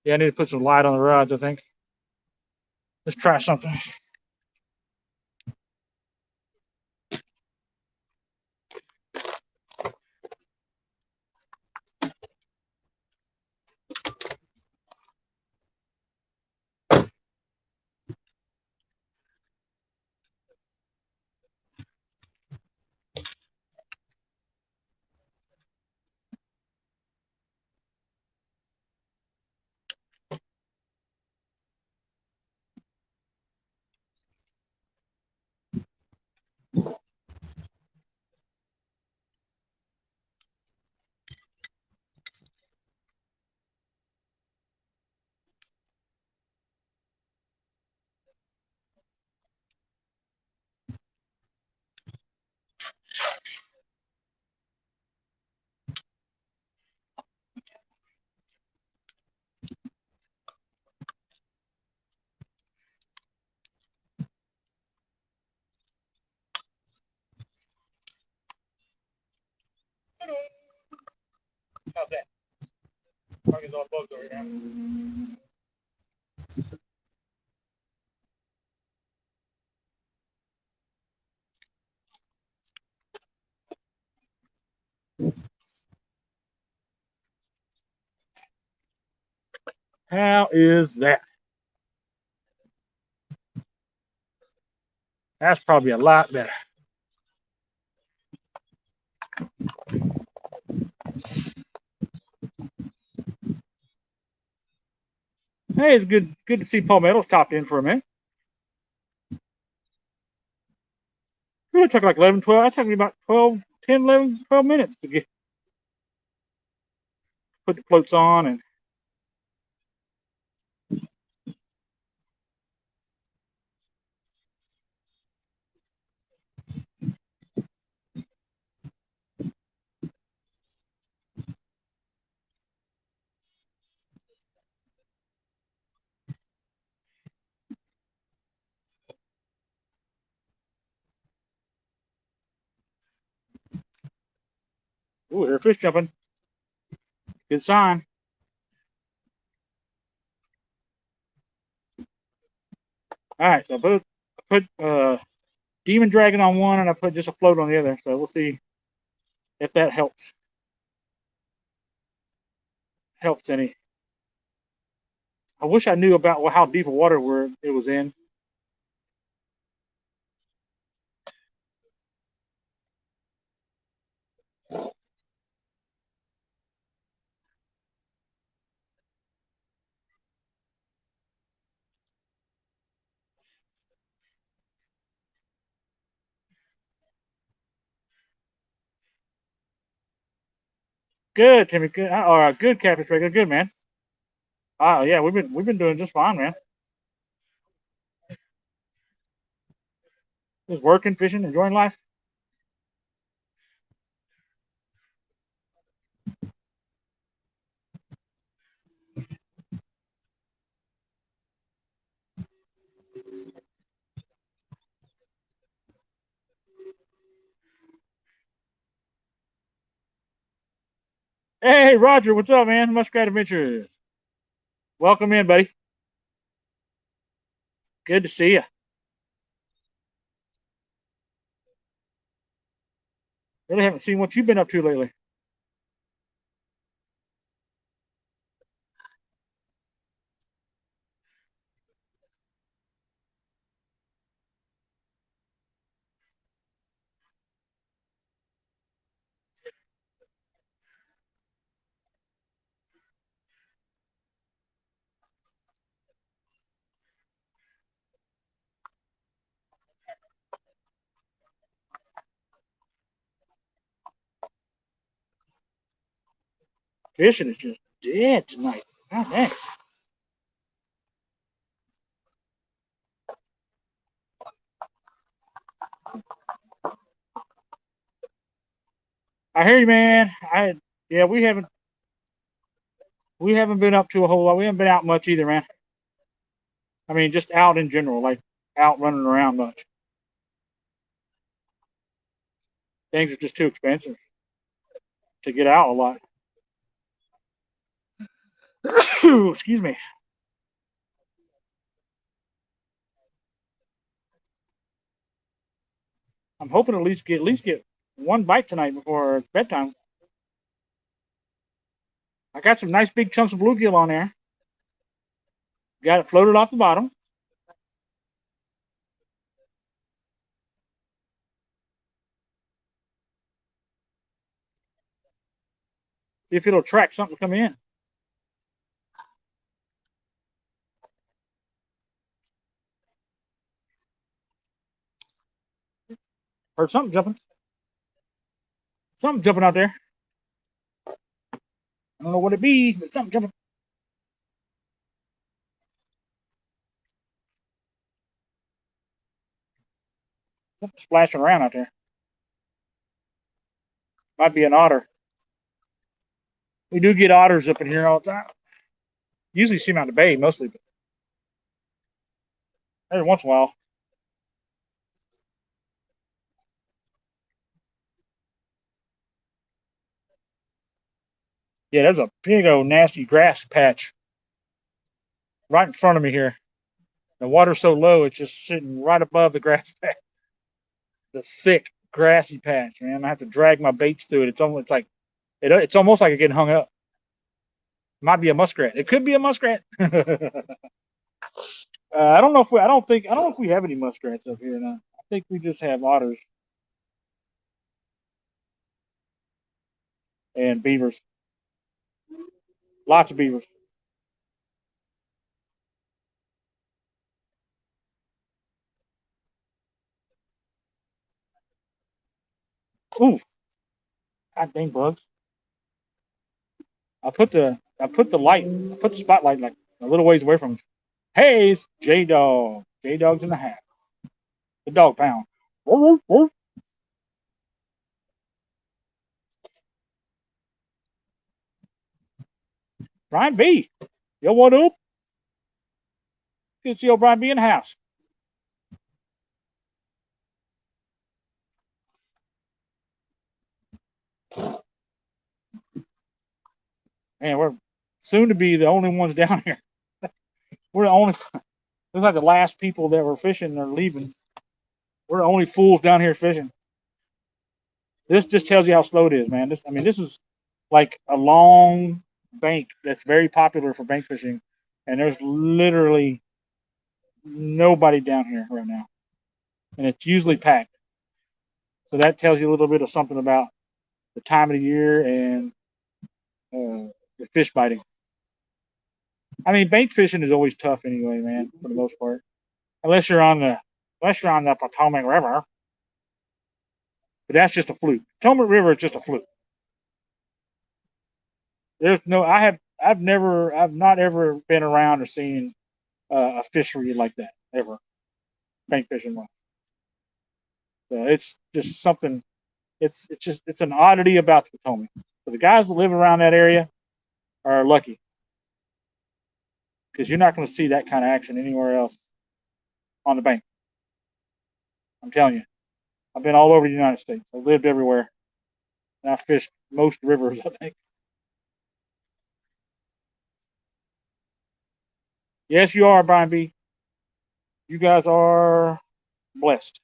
S1: Yeah, I need to put some light on the rods, I think. Let's try something. How is that? That's probably a lot better. Hey, it's good to see Palmetto's topped in for a minute. It took like 11, 12. It took me about 12, 10, 11, 12 minutes to get put the floats on. And ooh, there are fish jumping. Good sign. All right, so I put Demon Dragon on one, and I put just a float on the other. So we'll see if that helps any. I wish I knew about how deep of water it was in. Good, Timmy. Good. Or good, Catfish Regular. Good, man. Yeah, we've been doing just fine, man. Just working, fishing, enjoying life. Hey, Roger, what's up, man? Muskrat Adventures. Welcome in, buddy. Good to see you. Really haven't seen what you've been up to lately. Fishing is just dead tonight. God dang. I hear you, man. Yeah, we haven't been up to a whole lot. We haven't been out much either, man. I mean, just out in general, like out running around much. Things are just too expensive to get out a lot. Excuse me. I'm hoping at least get one bite tonight before bedtime. I got some nice big chunks of bluegill on there. Got it floated off the bottom. See if it'll attract something to come in. Heard something jumping. Something jumping out there. I don't know what it be, but something jumping. Something splashing around out there. Might be an otter. We do get otters up in here all the time. Usually see them out in the bay mostly, but every once in a while. Yeah, there's a big old nasty grass patch right in front of me here. The water's so low, it's just sitting right above the grass patch, the thick grassy patch. Man, I have to drag my baits through it. It's almost like it's almost like it's getting hung up. Might be a muskrat. It could be a muskrat. I don't know if we. I don't know if we have any muskrats up here now. I think we just have otters and beavers. Lots of beavers. Ooh, god dang bugs. I put the spotlight like a little ways away from him. Hey, it's J Dog. J Dog's in the house. The dog pound. Woof, woof, woof. Brian B. Yo, what up? Good to see old Brian B in the house. Man, we're soon to be the only ones down here. We're the only. Looks like the last people that were fishing are leaving. We're the only fools down here fishing. This just tells you how slow it is, man. I mean, this is like a long bank that's very popular for bank fishing, and there's literally nobody down here right now, and it's usually packed. So that tells you a little bit of something about the time of the year and the fish biting. I mean, bank fishing is always tough anyway, man, for the most part, unless you're on the Potomac River. But that's just a fluke. Potomac River is just a fluke. There's no. I've not ever been around or seen a fishery like that ever. Bank fishing one. So it's just something. It's an oddity about the Potomac. So the guys that live around that area are lucky because you're not going to see that kind of action anywhere else on the bank. I'm telling you. I've been all over the United States. I've lived everywhere. And I've fished most rivers, I think. Yes, you are, Brian B. You guys are blessed.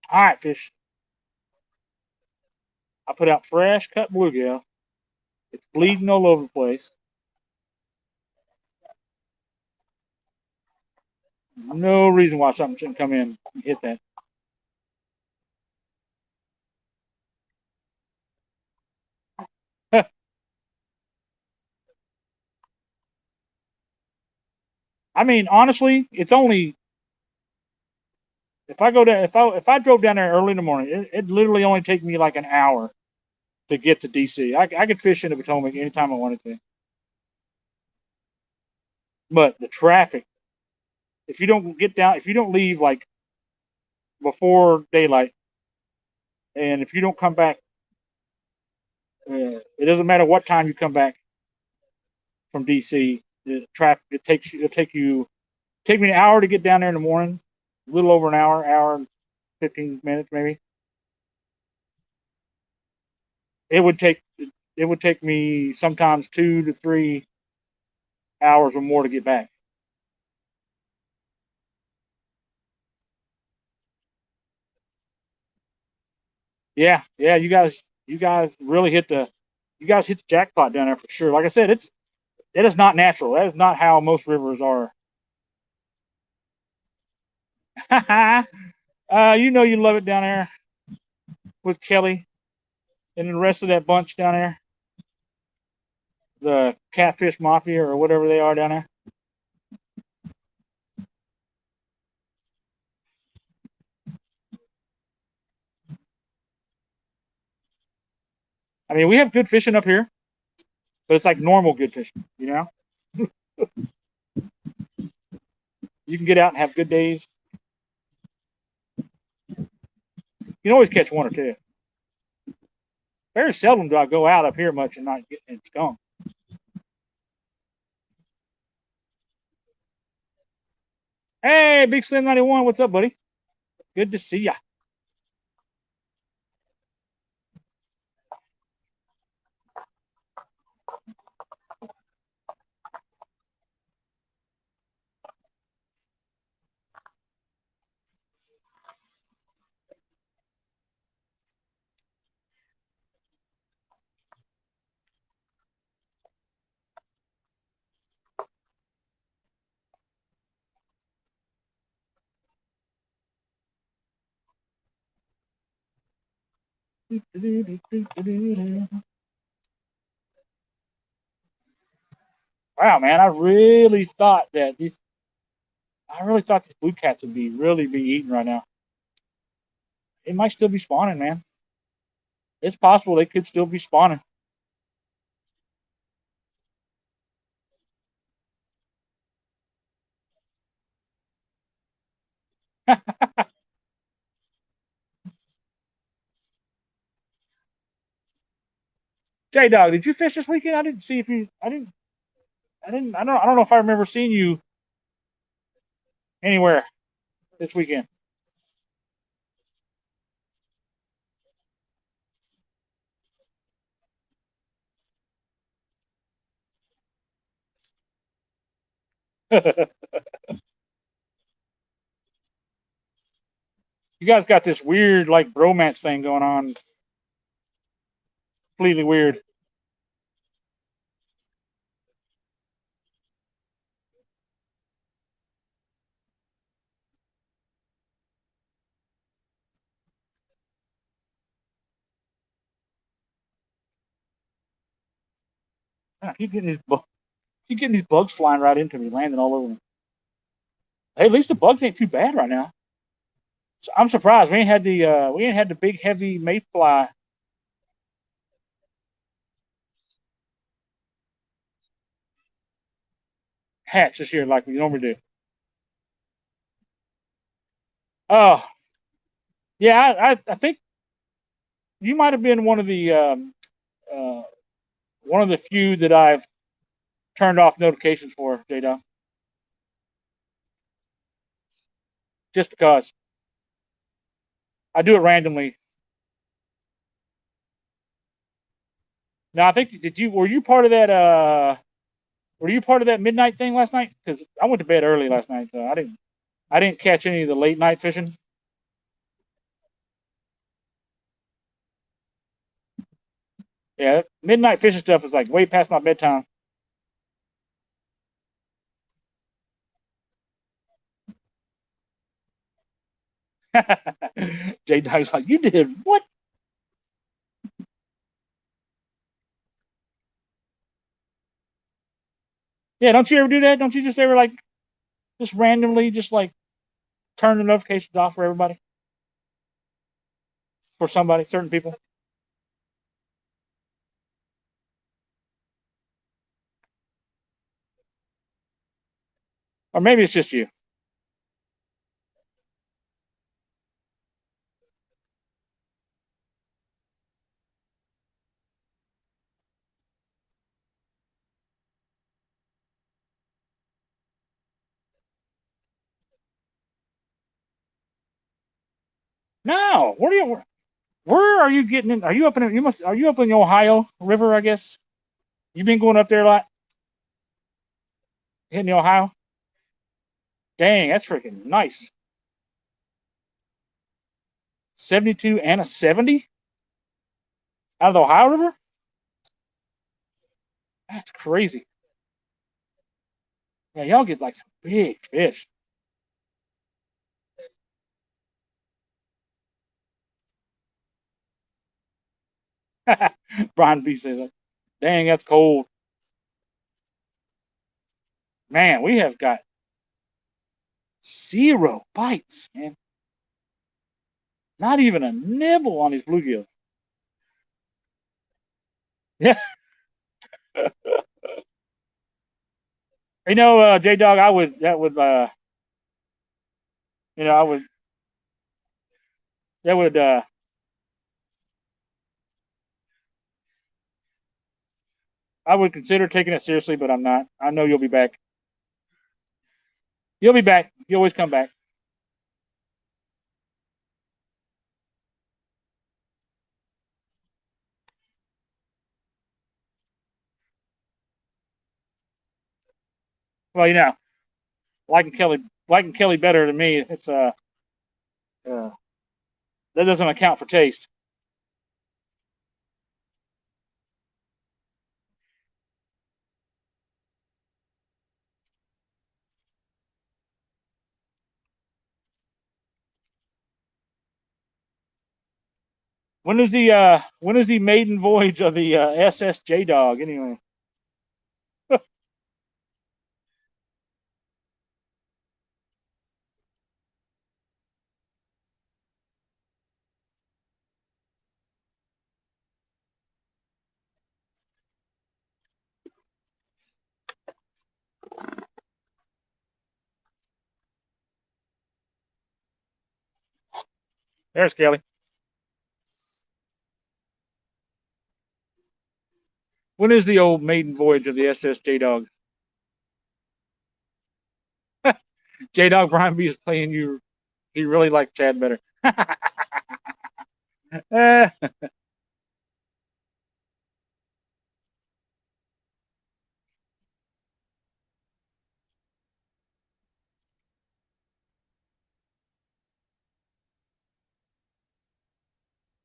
S1: All right, fish. I put out fresh cut bluegill. It's bleeding all over the place. No reason why something shouldn't come in and hit that. I mean, honestly, it's only if I go down if I drove down there early in the morning, it literally only take me like an hour to get to DC. I could fish in the Potomac anytime I wanted to. But the traffic, if you don't leave like before daylight, and if you don't come back, it doesn't matter what time you come back from DC. The traffic it'll take me an hour to get down there in the morning, a little over an hour and 15 minutes maybe. It would take it would take me sometimes 2 to 3 hours or more to get back. Yeah, yeah, you guys really hit the jackpot down there for sure. Like I said, it is not natural. That is not how most rivers are. You know you love it down there with Kelly and the rest of that bunch down there, the Catfish Mafia or whatever they are down there. I mean, we have good fishing up here, but it's like normal good fishing, you know. You can get out and have good days. You can always catch one or two. Very seldom do I go out up here much and not get and skunk. Hey, Big Slim 91, what's up, buddy? Good to see ya. Wow, man, I really thought these blue cats would be really be eating right now. They might still be spawning, man. It's possible they could still be spawning. J Dog, did you fish this weekend? I didn't see if you. I don't know if I remember seeing you anywhere this weekend. You guys got this weird like bromance thing going on. Completely weird. I keep getting these bugs flying right into me, landing all over me. Hey, at least the bugs ain't too bad right now. So I'm surprised we ain't had the big heavy mayfly hatch this year like we normally do. Oh yeah, I think you might have been uh, one of the few that I've turned off notifications for, J Dog, just because I do it randomly. Now I think did you were you part of that were you part of that midnight thing last night? Because I went to bed early last night, so I didn't catch any of the late night fishing. Yeah, midnight fishing stuff is like way past my bedtime. J Dog's like, you did what? Yeah, don't you ever do that? Don't you just ever like just randomly just like turn the notifications off for everybody, for somebody, certain people, or maybe it's just you. No, where are you getting in? Are you up in you must are you up in the Ohio River? I guess you've been going up there a lot, hitting the Ohio. Dang, that's freaking nice. 72 and a 70 out of the Ohio River. That's crazy. Yeah, y'all get like some big fish. Brian B says that. Dang, that's cold. Man, we have got zero bites, man. Not even a nibble on these bluegills. Yeah. You know, J Dog, I would that would You know, that would, I would consider taking it seriously, but I'm not. I know you'll be back. You'll be back. You always come back. Well, you know, liking Kelly better than me. It's uh that doesn't account for taste. When is the maiden voyage of the SSJ Dog anyway? There's Kelly. When is the old maiden voyage of the SSJ Dog? J Dog Brian B is playing you. He really liked Chad better. Eh,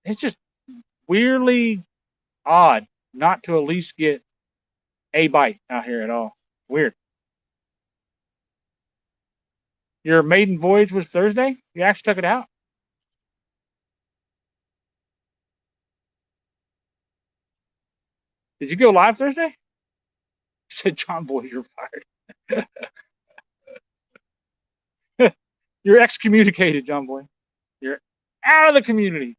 S1: it's just weirdly odd not to at least get a bite out here at all. Weird. Your maiden voyage was Thursday? You actually took it out? Did you go live Thursday? I said, John Boy, you're fired. You're excommunicated, John Boy. You're out of the community.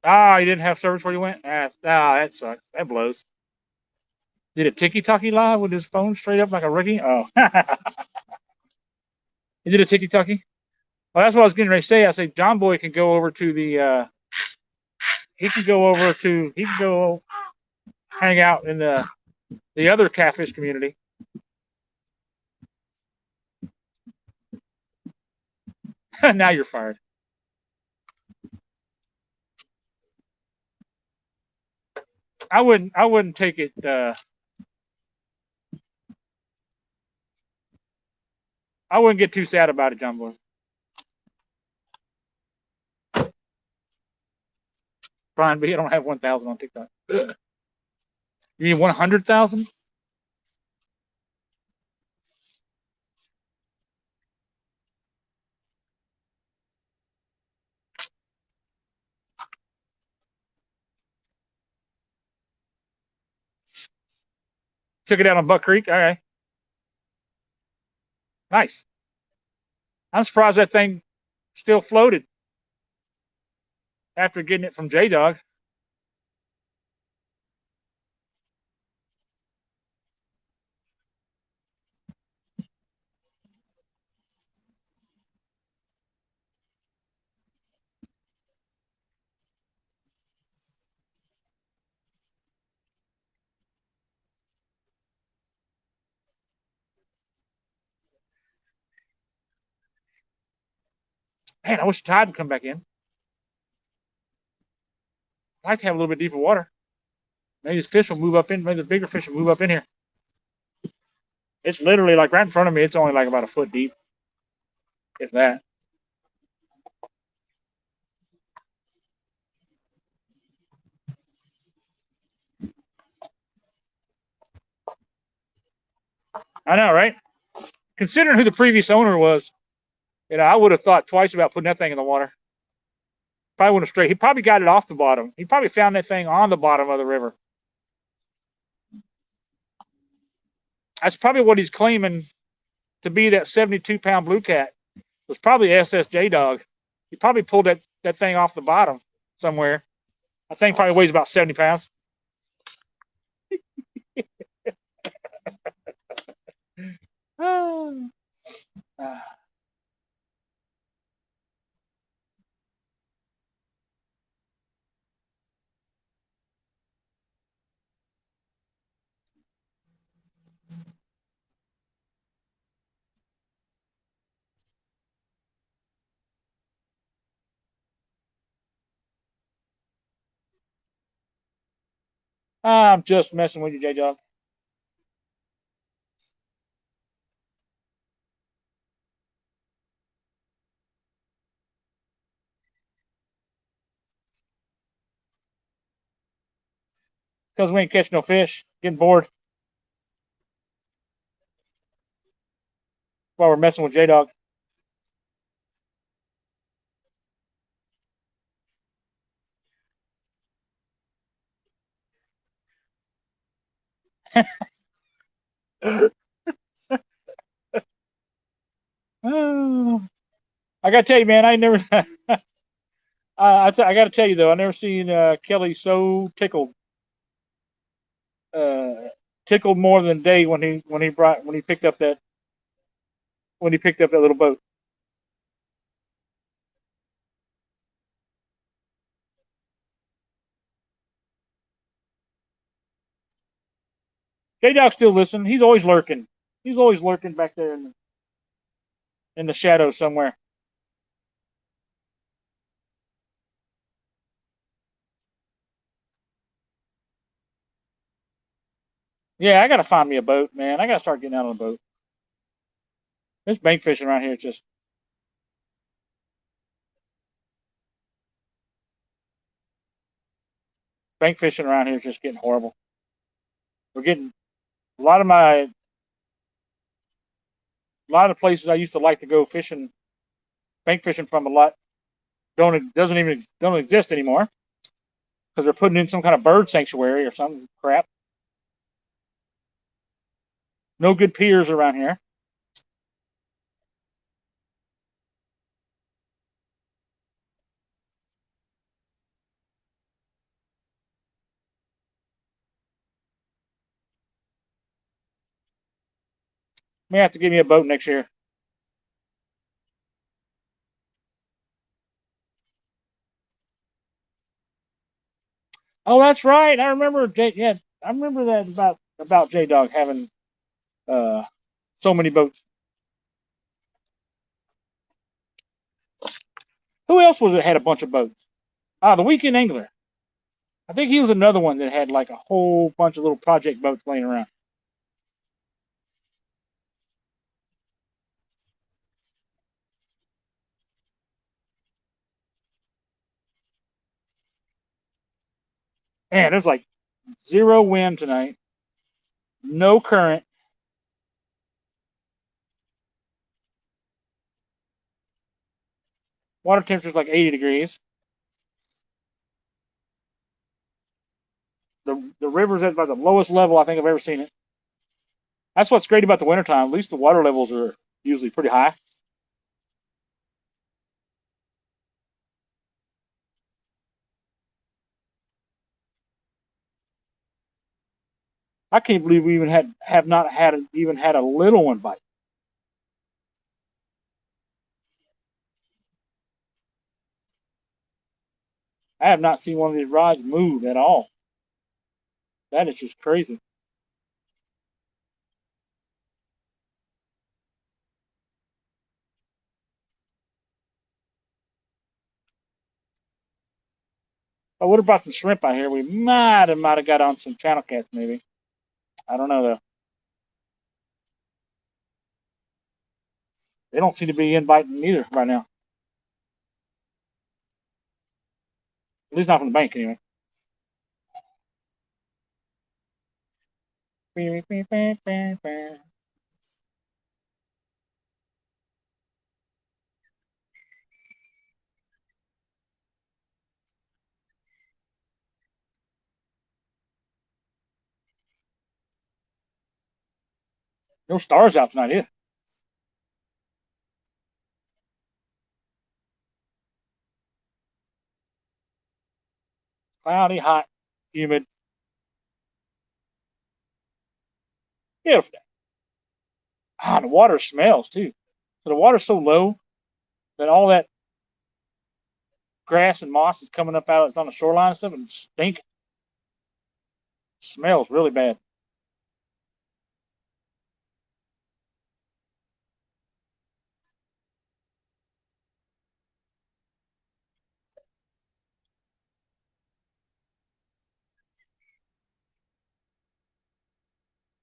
S1: Ah, you didn't have service where you went? That sucks. That blows. Did it ticky tacky live with his phone straight up like a rookie? Oh. He did a ticky tacky? Well, that's what I was getting ready to say. I say John Boy can go over to the he can go hang out in the other catfish community. Now you're fired. I wouldn't take it I wouldn't get too sad about it, John Boy. Brian B, I don't have 1,000 on TikTok. You need 100,000? Took it out on Buck Creek. All right. Nice. I'm surprised that thing still floated after getting it from J Dog. Man, I wish the tide would come back in. I'd like to have a little bit deeper water. Maybe this fish will move up in. Maybe the bigger fish will move up in here. It's literally like right in front of me. It's only like about a foot deep, if that. I know, right? Considering who the previous owner was, I would have thought twice about putting that thing in the water. Probably wouldn't have straight. He probably got it off the bottom. He probably found that thing on the bottom of the river. That's probably what he's claiming to be that 72-pound blue cat. was probably SSJ Dog. He probably pulled that thing off the bottom somewhere. That thing probably weighs about 70 pounds. Oh. I'm just messing with you, J Dog. Because we ain't catching no fish. Getting bored while we're messing with J Dog. Oh, I gotta tell you, man, I never. I gotta tell you though, I never seen Kelly so tickled, uh, tickled more than Dave when he picked up that little boat. J Dog's still listening. He's always lurking. He's always lurking back there in the shadows somewhere. Yeah, I gotta find me a boat, man. I gotta start getting out on a boat. This bank fishing around here is just bank fishing around here is just getting horrible. We're getting a lot of my a lot of places I used to like to go fishing, bank fishing from a lot don't exist anymore because they're putting in some kind of bird sanctuary or some crap. No good piers around here. May have to give me a boat next year. Oh, that's right. I remember Yeah, I remember that about J Dog having uh so many boats. Who else was it had a bunch of boats? Ah, the Weekend Angler. I think he was another one that had like a whole bunch of little project boats laying around. Man, there's like zero wind tonight, no current. Water temperature's like 80 degrees. The river's at about the lowest level I think I've ever seen it. That's what's great about the wintertime. At least the water levels are usually pretty high. I can't believe we even have not had even had a little one bite. I have not seen one of these rods move at all. That is just crazy. But what about the shrimp out here? We might have got on some channel cats maybe. I don't know though. They don't seem to be inviting either right now. At least not from the bank anyway. No stars out tonight either. Cloudy, hot, humid. Beautiful day. Ah, the water smells too. So the water's so low that all that grass and moss is coming up out. It's on the shoreline and stuff, and it stink. Smells really bad.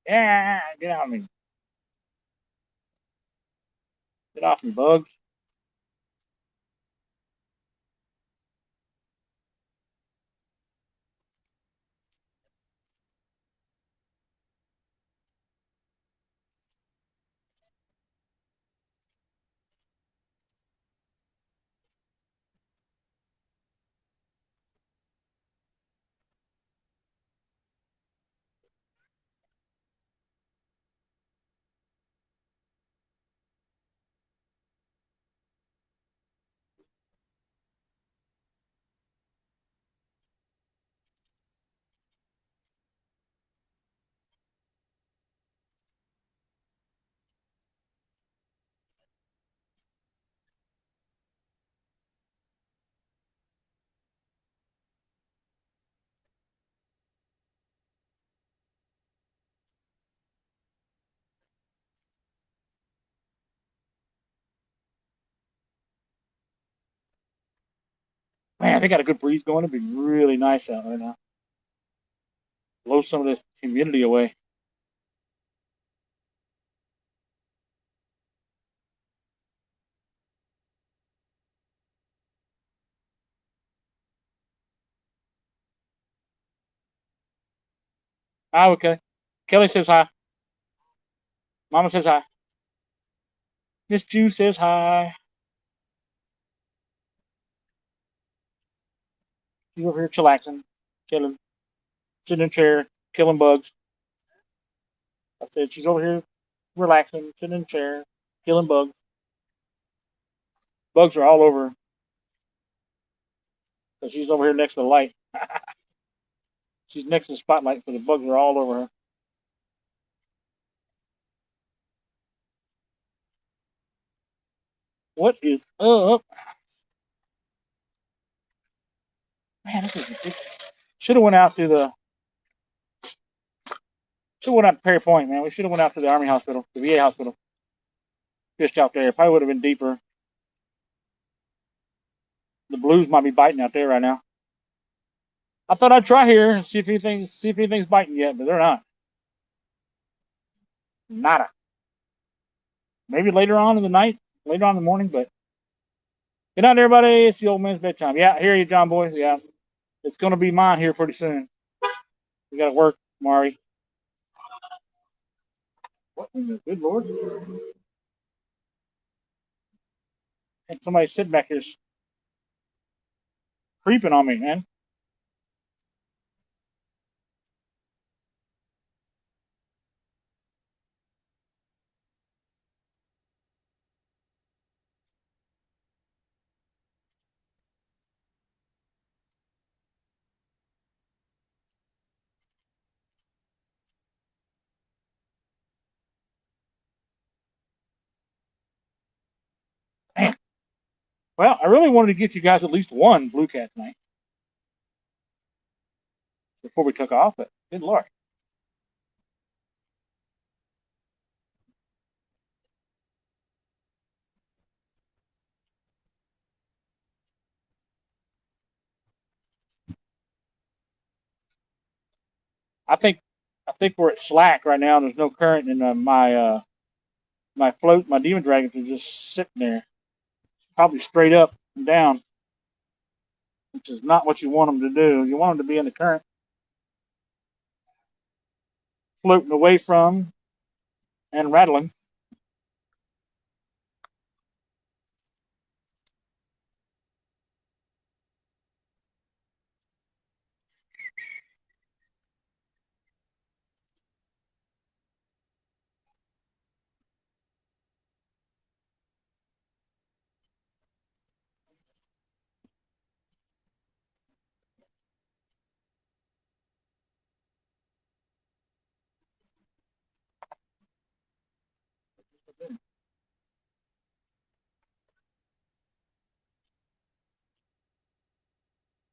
S1: Yeah, get out of me. Get off me, bugs. Man, they got a good breeze going. It'd be really nice out right now. Blow some of this humidity away. Hi, okay. Kelly says hi. Mama says hi. Miss Jew says hi. She's over here chillaxing, chilling, sitting in a chair, killing bugs. I said she's over here relaxing, sitting in a chair, killing bugs. Bugs are all over her. So she's over here next to the light. She's next to the spotlight, so the bugs are all over her. What is up? Man, this is ridiculous. Should have went out to the should have went out to Perry Point, man. We should have went out to the Army Hospital, the VA hospital. Fished out there. Probably would have been deeper. The blues might be biting out there right now. I thought I'd try here and see if anything's biting yet, but they're not. Nada. Maybe later on in the night, later on in the morning, but good night, everybody. It's the old man's bedtime. Yeah, I hear you, John boys. Yeah. It's gonna be mine here pretty soon. We gotta work, Mari. What in the good lord? And somebody sitting back here creeping on me, man. Man. Well, I really wanted to get you guys at least one blue cat tonight before we took off, but good lord. I think I think we're at slack right now. There's no current, and my float, my demon dragons are just sitting there, probably straight up and down, which is not what you want them to do. You want them to be in the current, floating away from and rattling.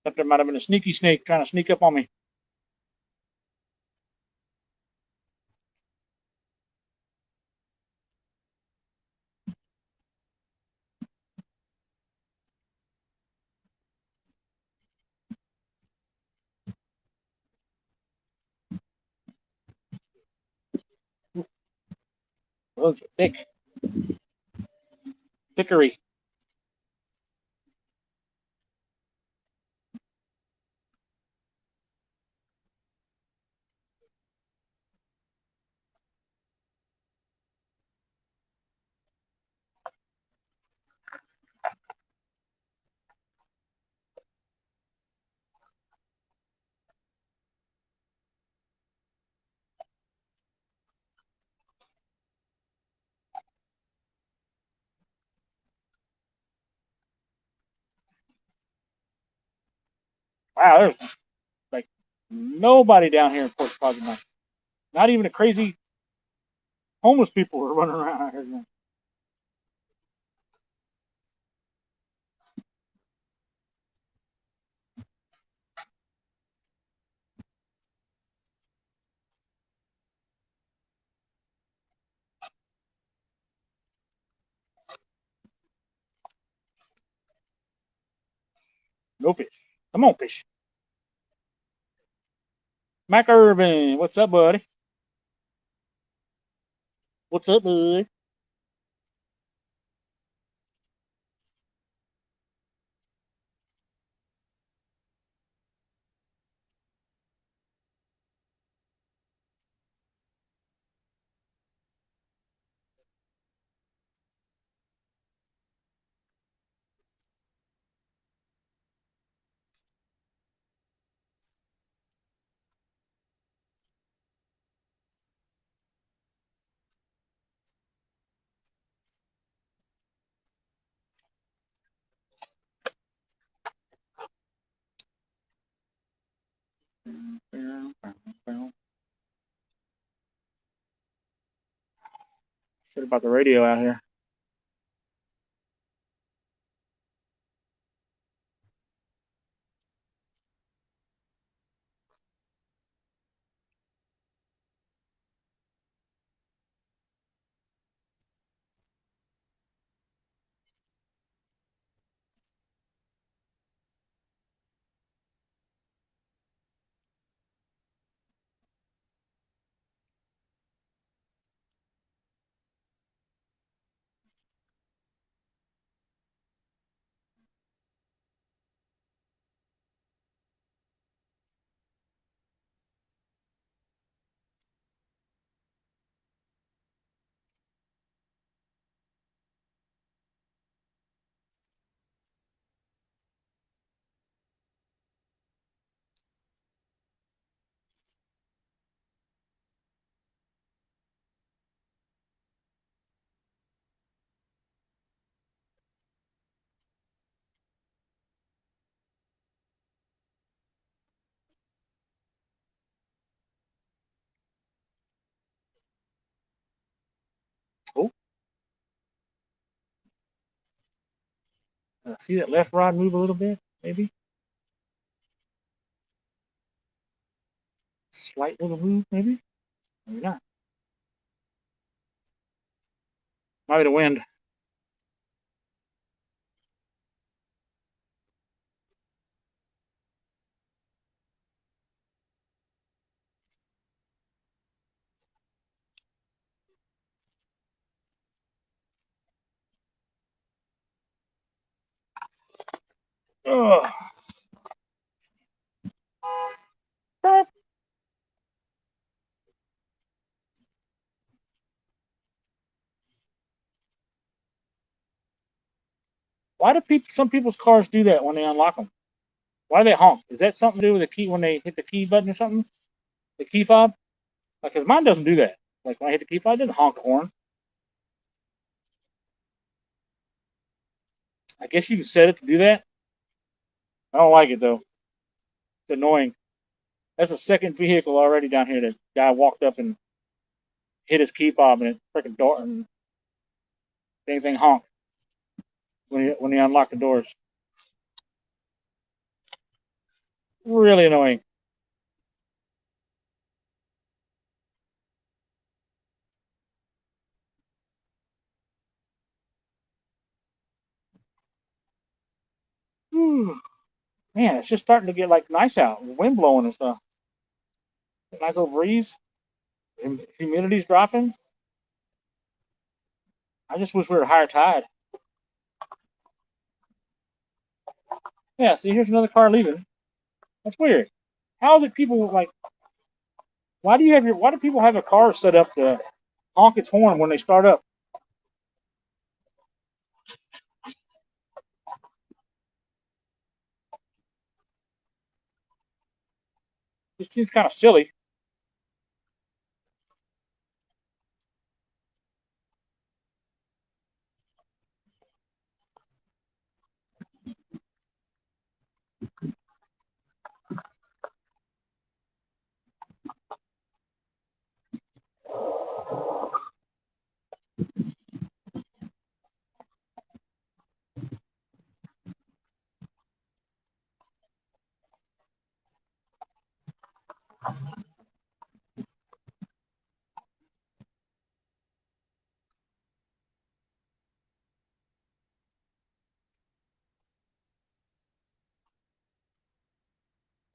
S1: Thought there might have been a sneaky snake trying to sneak up on me. Those are thick, thickery. Wow, there's like nobody down here in Port Deposit. Not even the crazy homeless people are running around out here. No fish. Come on, fish. Mac Irvin, what's up, buddy? What's up, bud? Shit about the radio out here. Oh, see that left rod move a little bit, maybe? Slight little move, maybe? Maybe not. Might be the wind. Ugh. Why do people? Some people's cars do that when they unlock them. Why do they honk? Is that something to do with the key when they hit the key button or something? The key fob? Like, cause mine doesn't do that. Like when I hit the key fob, it doesn't honk the horn. I guess you can set it to do that. I don't like it though. It's annoying. That's a second vehicle already down here. That guy walked up and hit his key fob and it freaking door. Anything honk when you unlock the doors. Really annoying. Whew. Man, it's just starting to get like nice out. Wind blowing and stuff. Nice little breeze. Humidity's dropping. I just wish we were higher tide. Yeah, see, here's another car leaving. That's weird. How is it people like? Why do people have a car set up to honk its horn when they start up? It seems kind of silly.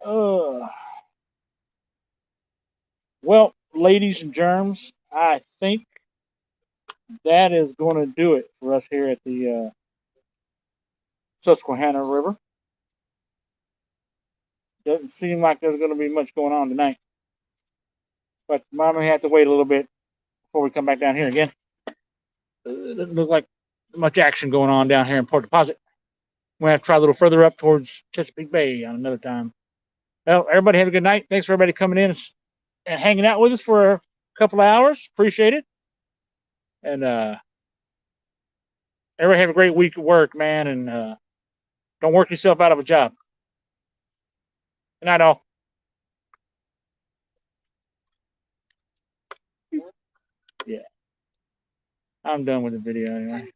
S1: Uh, well, ladies and germs, I think that is going to do it for us here at the Susquehanna River. Doesn't seem like there's going to be much going on tonight, but I may have to wait a little bit before we come back down here again. It looks like much action going on down here in Port Deposit. We'll have to try a little further up towards Chesapeake Bay on another time. Well, everybody have a good night. Thanks for everybody coming in and hanging out with us for a couple of hours. Appreciate it. And everybody have a great week at work, man. And don't work yourself out of a job. Good night, all. Yeah, I'm done with the video anyway.